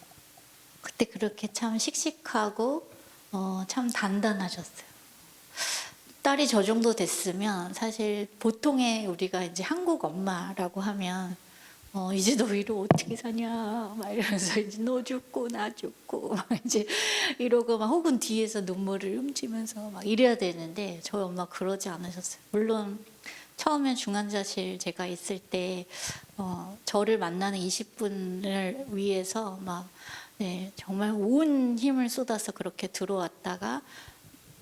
[SPEAKER 2] 그때 그렇게 참 씩씩하고 참 단단하셨어요. 딸이 저 정도 됐으면 사실 보통의 우리가 이제 한국 엄마라고 하면 이제 너 이로 어떻게 사냐 막 이러면서 이제 너 죽고 나 죽고 막 이제 이러고 막 혹은 뒤에서 눈물을 훔치면서 막 이래야 되는데 저희 엄마 그러지 않으셨어요. 물론 처음에 중환자실 제가 있을 때 저를 만나는 20분을 위해서 막 네, 정말 온 힘을 쏟아서 그렇게 들어왔다가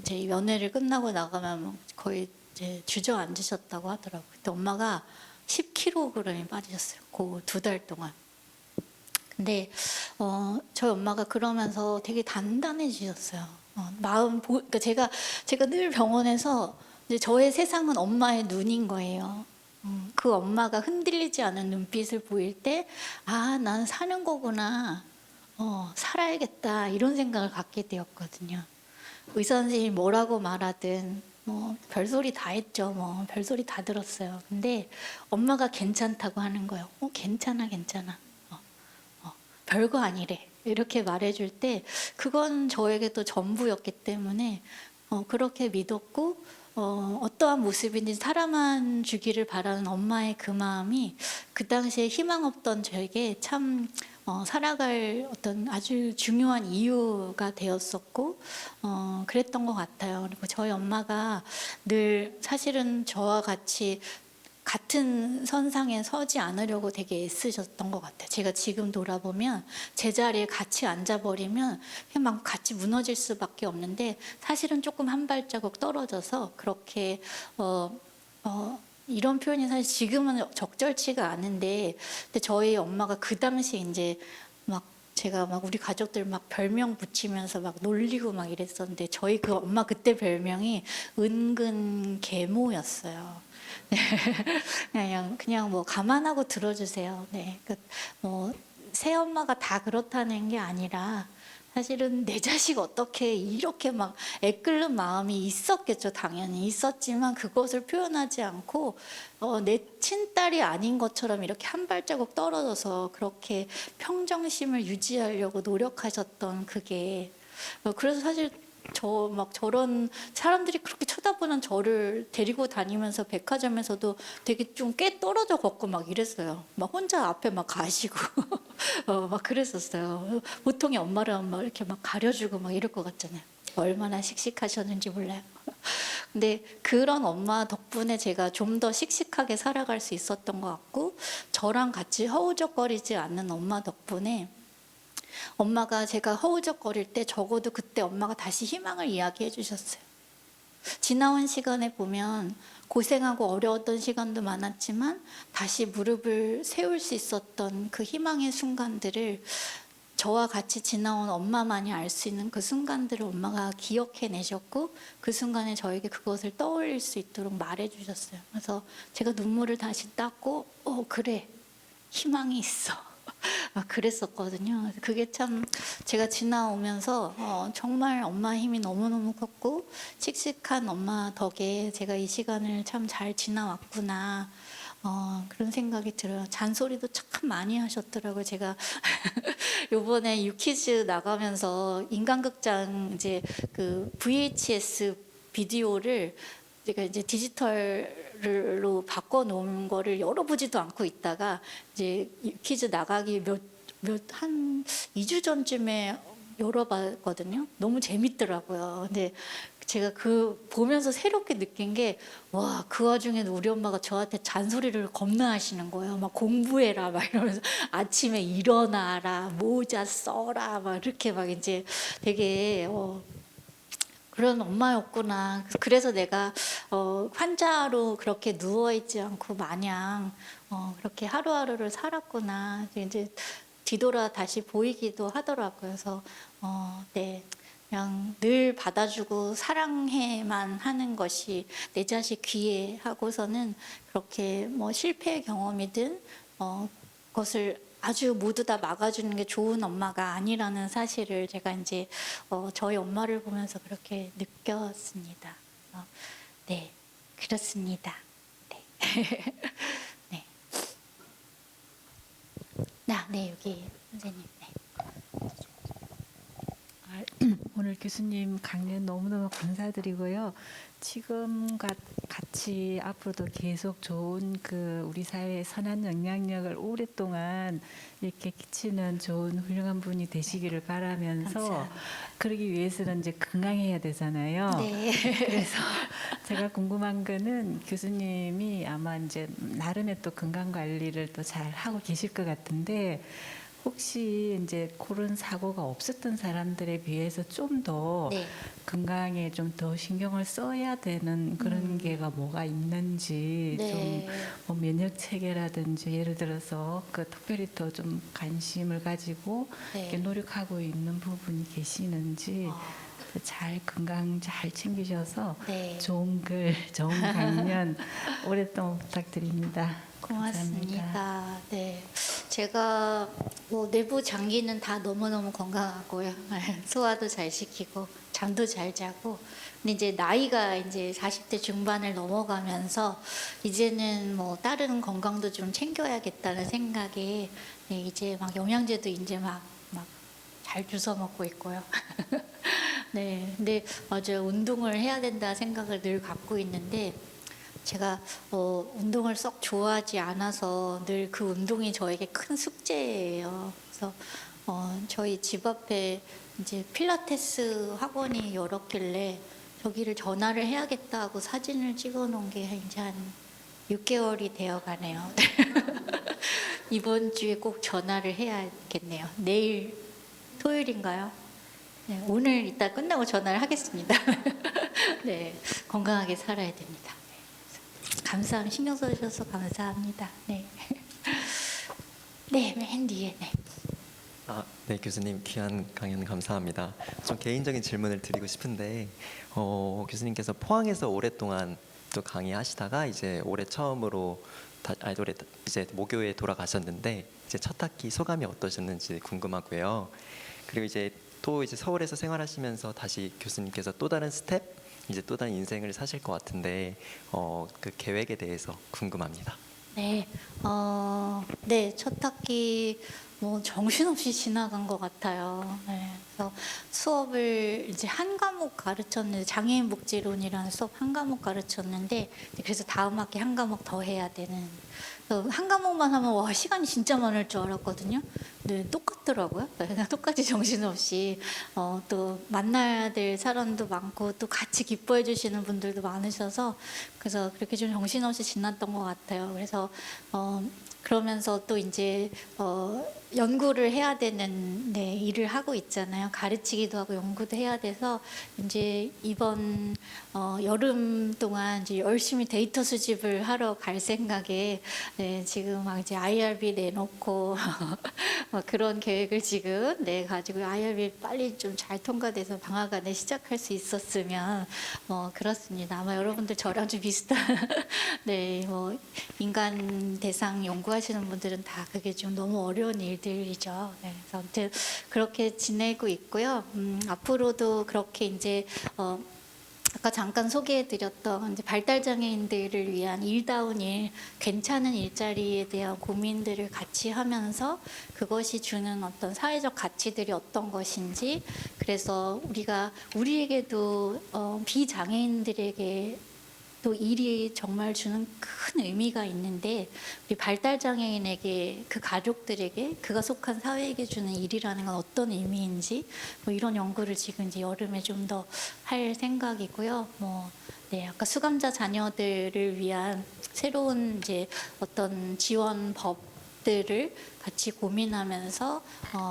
[SPEAKER 2] 이제 연애를 끝나고 나가면 거의 이제 주저앉으셨다고 하더라고요. 그때 엄마가 10kg이 빠지셨어요. 그 2달 동안. 근데 저희 엄마가 그러면서 되게 단단해지셨어요. 그러니까 제가 늘 병원에서 이제 저의 세상은 엄마의 눈인 거예요. 그 엄마가 흔들리지 않은 눈빛을 보일 때, 아, 난 사는 거구나. 살아야겠다. 이런 생각을 갖게 되었거든요. 의사 선생님이 뭐라고 말하든 뭐 별소리 다 했죠. 뭐 별소리 다 들었어요. 근데 엄마가 괜찮다고 하는 거예요. 괜찮아. 별거 아니래. 이렇게 말해줄 때 그건 저에게도 전부였기 때문에 그렇게 믿었고 어떠한 모습인지 사람만 주기를 바라는 엄마의 그 마음이 그 당시에 희망 없던 저에게 참 살아갈 어떤 아주 중요한 이유가 되었었고 그랬던 것 같아요. 그리고 저희 엄마가 늘 사실은 저와 같은 선상에 서지 않으려고 되게 애쓰셨던 것 같아요. 제가 지금 돌아보면 제 자리에 같이 앉아버리면 그냥 막 같이 무너질 수밖에 없는데 사실은 조금 한 발자국 떨어져서 그렇게 이런 표현이 사실 지금은 적절치가 않은데 근데 저희 엄마가 그 당시에 이제 막 제가 막 우리 가족들 막 별명 붙이면서 막 놀리고 막 이랬었는데 저희 그 엄마 그때 별명이 은근 계모였어요. 네. 그냥 뭐 감안하고 들어주세요. 네. 뭐 새엄마가 다 그렇다는 게 아니라 사실은 내 자식 어떻게 이렇게 막 애끓는 마음이 있었겠죠. 당연히 있었지만 그것을 표현하지 않고 내 친딸이 아닌 것처럼 이렇게 한 발자국 떨어져서 그렇게 평정심을 유지하려고 노력하셨던 그게 그래서 사실 저런 사람들이 그렇게 쳐다보는 저를 데리고 다니면서 백화점에서도 되게 좀 꽤 떨어져 걷고 막 이랬어요. 막 혼자 앞에 막 가시고 막 그랬었어요. 보통의 엄마라면 막 이렇게 막 가려주고 막 이럴 것 같잖아요. 얼마나 씩씩하셨는지 몰라요. 근데 그런 엄마 덕분에 제가 좀 더 씩씩하게 살아갈 수 있었던 것 같고 저랑 같이 허우적거리지 않는 엄마 덕분에 엄마가 제가 허우적거릴 때 적어도 그때 엄마가 다시 희망을 이야기해 주셨어요. 지나온 시간에 보면 고생하고 어려웠던 시간도 많았지만 다시 무릎을 세울 수 있었던 그 희망의 순간들을 저와 같이 지나온 엄마만이 알 수 있는 그 순간들을 엄마가 기억해내셨고 그 순간에 저에게 그것을 떠올릴 수 있도록 말해주셨어요. 그래서 제가 눈물을 다시 닦고 그래 희망이 있어 막 그랬었거든요. 그게 참 제가 지나오면서 정말 엄마 힘이 너무너무 컸고 칙칙한 엄마 덕에 제가 이 시간을 참 잘 지나왔구나 그런 생각이 들어요. 잔소리도 참 많이 하셨더라고요. 제가 요번에 유퀴즈 나가면서 인간극장 이제 그 VHS 비디오를 제가 이제 디지털로 바꿔놓은 거를 열어보지도 않고 있다가 이제 퀴즈 나가기 한 2주 전쯤에 열어봤거든요. 너무 재밌더라고요. 근데 제가 그 보면서 새롭게 느낀 게 와, 그 와중에도 우리 엄마가 저한테 잔소리를 겁나 하시는 거예요. 막 공부해라 막 이러면서 아침에 일어나라 모자 써라 막 이렇게 막 이제 되게 그런 엄마였구나. 그래서 내가 환자로 그렇게 누워있지 않고 마냥 그렇게 하루하루를 살았구나. 이제 뒤돌아 다시 보이기도 하더라고요. 그래서 네, 그냥 늘 받아주고 사랑해만 하는 것이 내 자식 귀해 하고서는 그렇게 뭐 실패 경험이든 그것을 아주 모두 다 막아주는 게 좋은 엄마가 아니라는 사실을 제가 이제 저희 엄마를 보면서 그렇게 느꼈습니다. 네, 그렇습니다. 네, 네, 네 여기 선생님. 네.
[SPEAKER 7] 오늘 교수님 강연 너무너무 감사드리고요. 지금 같이 앞으로도 계속 좋은 그 우리 사회의 선한 영향력을 오랫동안 이렇게 끼치는 좋은 훌륭한 분이 되시기를 바라면서
[SPEAKER 2] 감사합니다.
[SPEAKER 7] 그러기 위해서는 이제 건강해야 되잖아요.
[SPEAKER 2] 네.
[SPEAKER 7] 그래서 제가 궁금한 거는 교수님이 아마 이제 나름의 또 건강 관리를 또 잘 하고 계실 것 같은데 혹시 이제 그런 사고가 없었던 사람들에 비해서 좀 더
[SPEAKER 2] 네.
[SPEAKER 7] 건강에 좀 더 신경을 써야 되는 그런 게가 뭐가 있는지
[SPEAKER 2] 네.
[SPEAKER 7] 좀뭐 면역 체계라든지 예를 들어서 그 특별히 더 좀 관심을 가지고
[SPEAKER 2] 네.
[SPEAKER 7] 이렇게 노력하고 있는 부분이 계시는지 잘 건강 잘 챙기셔서
[SPEAKER 2] 네.
[SPEAKER 7] 좋은 글, 좋은 강연 오랫동안 부탁드립니다. 감사합니다.
[SPEAKER 2] 고맙습니다. 네, 제가 뭐 내부 장기는 다 너무너무 건강하고요. 소화도 잘 시키고 잠도 잘 자고. 근데 이제 나이가 이제 40대 중반을 넘어가면서 이제는 뭐 다른 건강도 좀 챙겨야겠다는 생각에 네, 이제 막 영양제도 이제 막 잘 주워 먹고 있고요. 네, 근데 맞아요. 운동을 해야 된다 생각을 늘 갖고 있는데. 제가 운동을 썩 좋아하지 않아서 늘 그 운동이 저에게 큰 숙제예요. 그래서 저희 집 앞에 이제 필라테스 학원이 열었길래 저기를 전화를 해야겠다 하고 사진을 찍어 놓은 게 이제 한 6개월이 되어 가네요. 이번 주에 꼭 전화를 해야겠네요. 내일 토요일인가요? 네, 오늘 이따 끝나고 전화를 하겠습니다. 네, 건강하게 살아야 됩니다. 감사합니다. 신경 써주셔서 감사합니다. 네. 네, 맨 뒤에. 네.
[SPEAKER 8] 네, 교수님 귀한 강연 감사합니다. 좀 개인적인 질문을 드리고 싶은데 교수님께서 포항에서 오랫동안 또 강의하시다가 이제 올해 처음으로 올해 이제 모교에 돌아가셨는데 이제 첫 학기 소감이 어떠셨는지 궁금하고요. 그리고 이제 또 이제 서울에서 생활하시면서 다시 교수님께서 또 다른 스텝 이제 또 다른 인생을 사실 것 같은데 그 계획에 대해서 궁금합니다.
[SPEAKER 2] 네, 네, 첫 학기 뭐 정신없이 지나간 것 같아요. 네, 그래서 수업을 이제 한 과목 가르쳤는데 장애인 복지론이라는 수업 한 과목 가르쳤는데 그래서 다음 학기 한 과목 더 해야 되는. 한 과목만 하면 와 시간이 진짜 많을 줄 알았거든요. 근데 똑같더라고요. 그냥 똑같이 정신없이 또 만나야 될 사람도 많고 또 같이 기뻐해 주시는 분들도 많으셔서 그래서 그렇게 좀 정신없이 지났던 것 같아요. 그래서 그러면서 또 이제 연구를 해야 되는 네, 일을 하고 있잖아요. 가르치기도 하고 연구도 해야 돼서 이제 이번 여름 동안 이제 열심히 데이터 수집을 하러 갈 생각에 네, 지금 막 이제 IRB 내놓고 그런 계획을 지금 가지고 IRB 빨리 좀 잘 통과돼서 방학 안에 시작할 수 있었으면 그렇습니다. 아마 여러분들 저랑 좀 비슷한 인간 대상 연구하시는 분들은 다 그게 좀 너무 어려운 일들이죠. 그래서 아무튼 그렇게 지내고 있고요. 앞으로도 그렇게 이제 아까 잠깐 소개해드렸던 이제 발달 장애인들을 위한 일다운 일, 괜찮은 일자리에 대한 고민들을 같이 하면서 그것이 주는 어떤 사회적 가치들이 어떤 것인지, 그래서 우리에게도 비장애인들에게 또 일이 정말 주는 큰 의미가 있는데, 우리 발달 장애인에게, 그 가족들에게, 그가 속한 사회에게 주는 일이라는 건 어떤 의미인지 이런 연구를 지금 이제 여름에 좀 더 할 생각이고요. 아까 수감자 자녀들을 위한 새로운 이제 어떤 지원법들을 같이 고민하면서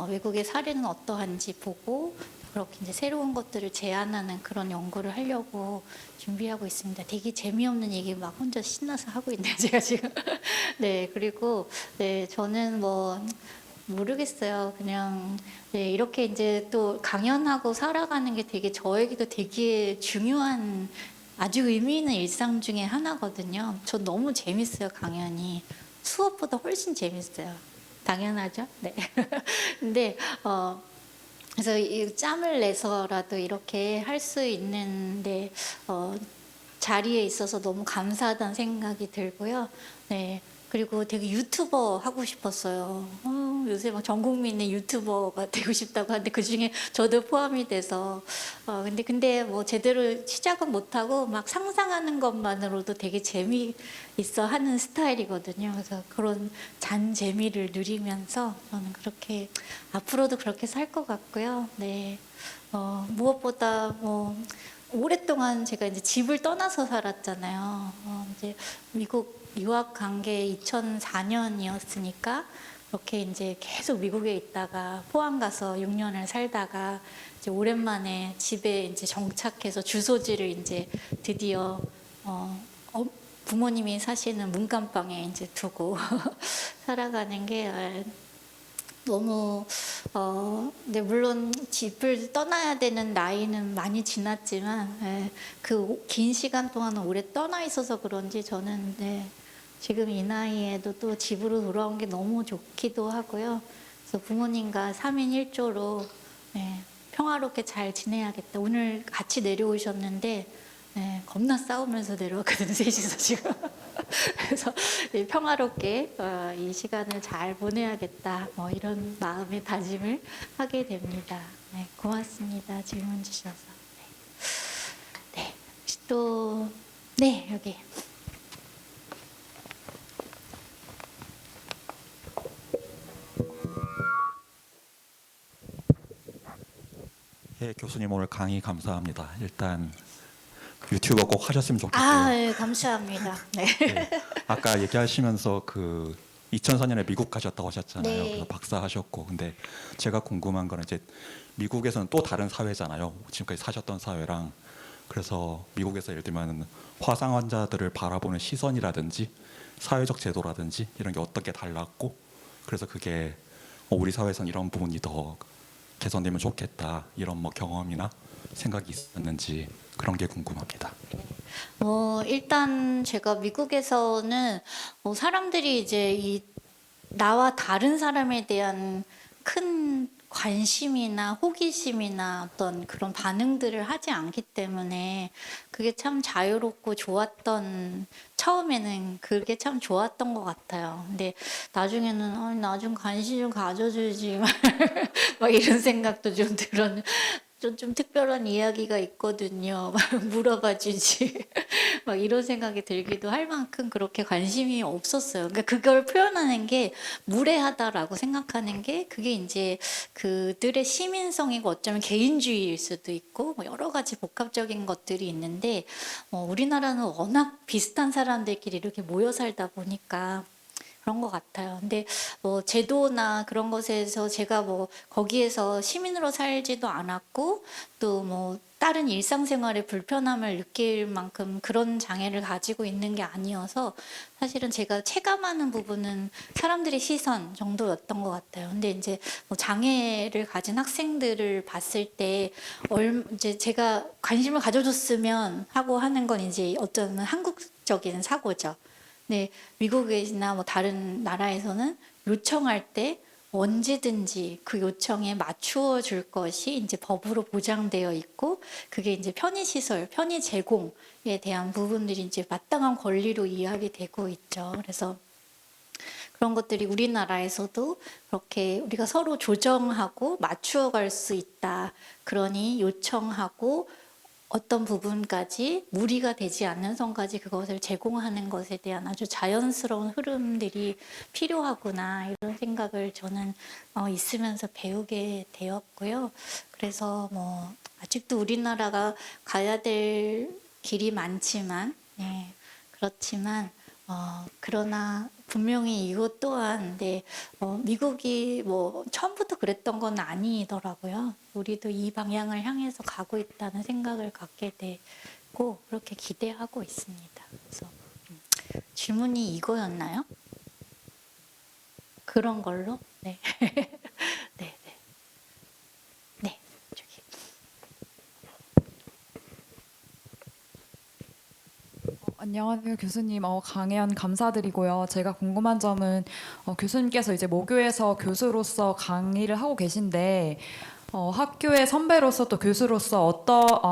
[SPEAKER 2] 외국의 사례는 어떠한지 보고 그렇게 이제 새로운 것들을 제안하는 그런 연구를 하려고 준비하고 있습니다. 되게 재미없는 얘기 막 혼자 신나서 하고 있네요, 제가 지금. 그리고 저는 모르겠어요. 그냥 이렇게 이제 또 강연하고 살아가는 게 되게 저에게도 되게 중요한, 아주 의미 있는 일상 중에 하나거든요. 전 너무 재밌어요, 강연이. 수업보다 훨씬 재밌어요. 당연하죠? 네. 근데 그래서 이 짬을 내서라도 이렇게 할 수 있는데 자리에 있어서 너무 감사하다는 생각이 들고요. 그리고 되게 유튜버 하고 싶었어요. 요새 막 전 국민의 유튜버가 되고 싶다고 하는데 그 중에 저도 포함이 돼서 근데 제대로 시작은 못하고 막 상상하는 것만으로도 되게 재미있어 하는 스타일이거든요. 그래서 그런 잔 재미를 누리면서 저는 그렇게 앞으로도 그렇게 살 것 같고요. 무엇보다 오랫동안 제가 이제 집을 떠나서 살았잖아요. 이제 미국 유학 간 게 2004년이었으니까 그렇게 이제 계속 미국에 있다가 포항 가서 6년을 살다가 이제 오랜만에 집에 이제 정착해서 주소지를 이제 드디어 부모님이 사시는 문간방에 이제 두고 살아가는 게 너무 근데 물론 집을 떠나야 되는 나이는 많이 지났지만 그 긴 시간 동안 오래 떠나 있어서 그런지 저는 지금 이 나이에도 또 집으로 돌아온 게 너무 좋기도 하고요. 그래서 부모님과 3인 1조로 평화롭게 잘 지내야겠다. 오늘 같이 내려오셨는데 겁나 싸우면서 내려왔거든요, 셋이서 지금. 그래서 평화롭게 이 시간을 잘 보내야겠다. 이런 마음의 다짐을 하게 됩니다. 고맙습니다. 질문 주셔서. 또 여기.
[SPEAKER 9] 교수님 오늘 강의 감사합니다. 일단 유튜버 꼭 하셨으면 좋겠고요.
[SPEAKER 2] 감사합니다.
[SPEAKER 9] 아까 얘기하시면서 그 2004년에 미국 가셨다고 하셨잖아요. 그래서 박사하셨고, 근데 제가 궁금한 거는 이제 미국에서는 또 다른 사회잖아요. 지금까지 사셨던 사회랑. 그래서 미국에서 예를 들면 화상 환자들을 바라보는 시선이라든지 사회적 제도라든지 이런 게 어떻게 달랐고, 그래서 그게 우리 사회에서는 이런 부분이 더 개선되면 좋겠다, 이런 경험이나 생각이 있었는지 그런 게 궁금합니다.
[SPEAKER 2] 일단 제가 미국에서는 사람들이 이제 나와 다른 사람에 대한 큰 관심이나 호기심이나 어떤 그런 반응들을 하지 않기 때문에 그게 참 자유롭고 좋았던, 처음에는 그게 참 좋았던 것 같아요. 근데 나중에는 나 좀 관심 좀 가져주지 막 이런 생각도 좀 좀 특별한 이야기가 있거든요. 막 물어봐 주지. 막 이런 생각이 들기도 할 만큼 그렇게 관심이 없었어요. 그러니까 그걸 표현하는 게 무례하다라고 생각하는 게 그게 이제 그들의 시민성이고 어쩌면 개인주의일 수도 있고 여러 가지 복합적인 것들이 있는데 우리나라는 워낙 비슷한 사람들끼리 이렇게 모여 살다 보니까 그런 것 같아요. 근데 뭐 제도나 그런 것에서 제가 뭐 거기에서 시민으로 살지도 않았고 또 뭐 다른 일상생활에 불편함을 느낄 만큼 그런 장애를 가지고 있는 게 아니어서 사실은 제가 체감하는 부분은 사람들의 시선 정도였던 것 같아요. 근데 이제 뭐 장애를 가진 학생들을 봤을 때 이제 제가 관심을 가져줬으면 하고 하는 건 이제 어쩌면 한국적인 사고죠. 네, 미국이나 뭐 다른 나라에서는 요청할 때 언제든지 그 요청에 맞추어 줄 것이 이제 법으로 보장되어 있고 그게 이제 편의시설, 편의 제공에 대한 부분들이 이제 마땅한 권리로 이야기되고 있죠. 그래서 그런 것들이 우리나라에서도 그렇게 우리가 서로 조정하고 맞추어 갈 수 있다. 그러니 요청하고 어떤 부분까지 무리가 되지 않는 선까지 그것을 제공하는 것에 대한 아주 자연스러운 흐름들이 필요하구나 이런 생각을 저는 있으면서 배우게 되었고요. 그래서 뭐 아직도 우리나라가 가야 될 길이 많지만 그렇지만 그러나 분명히 이것 또한 미국이 뭐 처음부터 그랬던 건 아니더라고요. 우리도 이 방향을 향해서 가고 있다는 생각을 갖게 되고 그렇게 기대하고 있습니다. 그래서 질문이 이거였나요? 그런 걸로? 네. 네, 네. 네, 저기.
[SPEAKER 10] 안녕하세요, 교수님. 강연 감사드리고요. 제가 궁금한 점은 교수님께서 이제 모교에서 교수로서 강의를 하고 계신데 학교의 선배로서 또 교수로서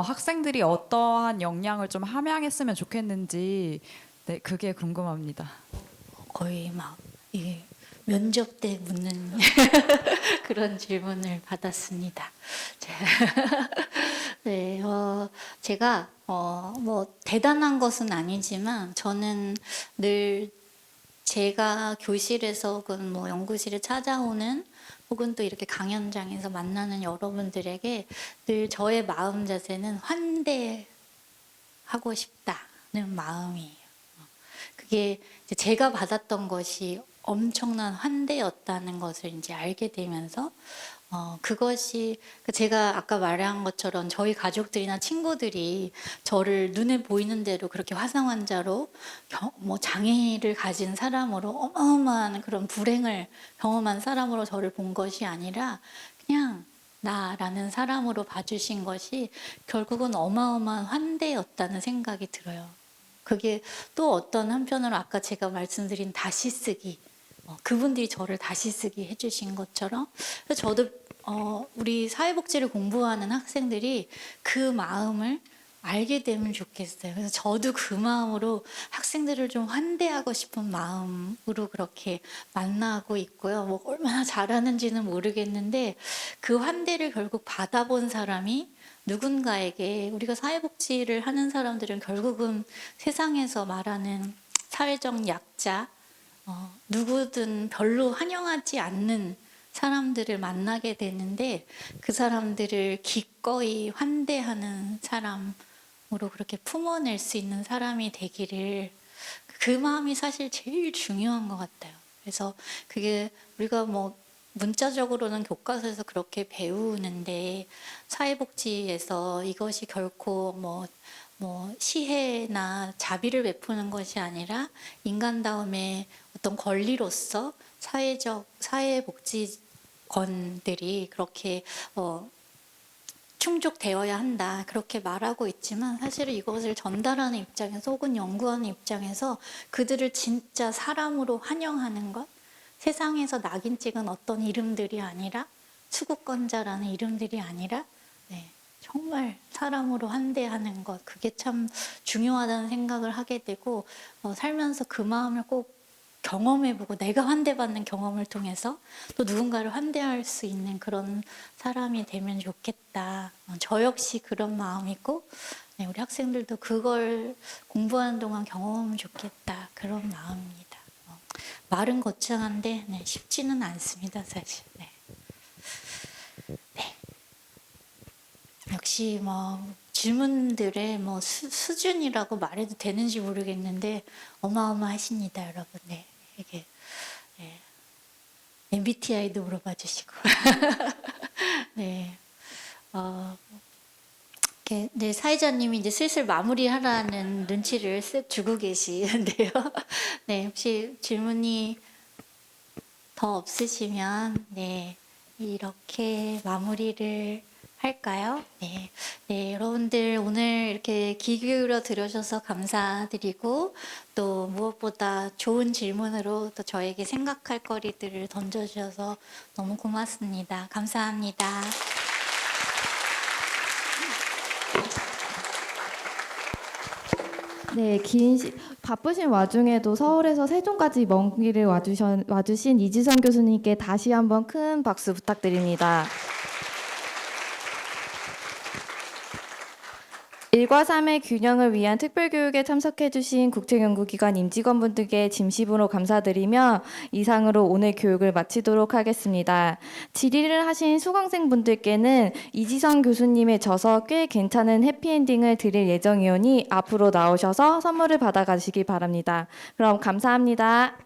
[SPEAKER 10] 학생들이 어떠한 역량을 좀 함양했으면 좋겠는지 네, 그게 궁금합니다.
[SPEAKER 2] 거의 막 이게 면접 때 묻는 그런 질문을 받았습니다. 네, 제가 뭐 대단한 것은 아니지만 저는 늘 제가 교실에서 혹은 뭐 연구실에 찾아오는 혹은 또 이렇게 강연장에서 만나는 여러분들에게 늘 저의 마음 자세는 환대하고 싶다는 마음이에요. 그게 이제 제가 받았던 것이 엄청난 환대였다는 것을 이제 알게 되면서 그것이 제가 아까 말한 것처럼 저희 가족들이나 친구들이 저를 눈에 보이는 대로 그렇게 화상환자로 뭐 장애를 가진 사람으로 어마어마한 그런 불행을 경험한 사람으로 저를 본 것이 아니라 그냥 나라는 사람으로 봐주신 것이 결국은 어마어마한 환대였다는 생각이 들어요. 그게 또 어떤 한편으로 아까 제가 말씀드린 다시 쓰기 그분들이 저를 다시 쓰기 해주신 것처럼 그래서 저도 우리 사회복지를 공부하는 학생들이 그 마음을 알게 되면 좋겠어요. 그래서 저도 그 마음으로 학생들을 좀 환대하고 싶은 마음으로 그렇게 만나고 있고요. 뭐 얼마나 잘하는지는 모르겠는데 그 환대를 결국 받아본 사람이 누군가에게 우리가 사회복지를 하는 사람들은 결국은 세상에서 말하는 사회적 약자 누구든 별로 환영하지 않는 사람들을 만나게 되는데 그 사람들을 기꺼이 환대하는 사람으로 그렇게 품어낼 수 있는 사람이 되기를 그 마음이 사실 제일 중요한 것 같아요. 그래서 그게 우리가 뭐 문자적으로는 교과서에서 그렇게 배우는데 사회복지에서 이것이 결코 뭐 시혜나 자비를 베푸는 것이 아니라 인간다움의 어떤 권리로서 사회복지권들이 그렇게 충족되어야 한다 그렇게 말하고 있지만 사실은 이것을 전달하는 입장에서 혹은 연구하는 입장에서 그들을 진짜 사람으로 환영하는 것 세상에서 낙인 찍은 어떤 이름들이 아니라 수구권자라는 이름들이 아니라 정말 사람으로 환대하는 것 그게 참 중요하다는 생각을 하게 되고 살면서 그 마음을 꼭 경험해보고 내가 환대받는 경험을 통해서 또 누군가를 환대할 수 있는 그런 사람이 되면 좋겠다. 저 역시 그런 마음이고 우리 학생들도 그걸 공부하는 동안 경험하면 좋겠다. 그런 마음입니다. 말은 거창한데 쉽지는 않습니다. 사실. 네. 역시 뭐 질문들의 수준이라고 말해도 되는지 모르겠는데 어마어마하십니다, 여러분. 네. 이게 네. MBTI도 물어봐 주시고 네. 이렇게 네, 사회자님이 이제 슬슬 마무리하라는 눈치를 쓱 주고 계시는데요. 네, 혹시 질문이 더 없으시면 네, 이렇게 마무리를 할까요? 네. 네, 여러분들 오늘 이렇게 귀 기울여 들으셔서 감사드리고 또 무엇보다 좋은 질문으로 또 저에게 생각할 거리들을 던져주셔서 너무 고맙습니다. 감사합니다.
[SPEAKER 1] 네, 바쁘신 와중에도 서울에서 세종까지 먼 길을 와주신 이지선 교수님께 다시 한번 큰 박수 부탁드립니다. 1과 3의 균형을 위한 특별교육에 참석해주신 국책연구기관 임직원분들께 진심으로 감사드리며 이상으로 오늘 교육을 마치도록 하겠습니다. 질의를 하신 수강생분들께는 이지선 교수님의 저서 꽤 괜찮은 해피엔딩을 드릴 예정이오니 앞으로 나오셔서 선물을 받아가시기 바랍니다. 그럼 감사합니다.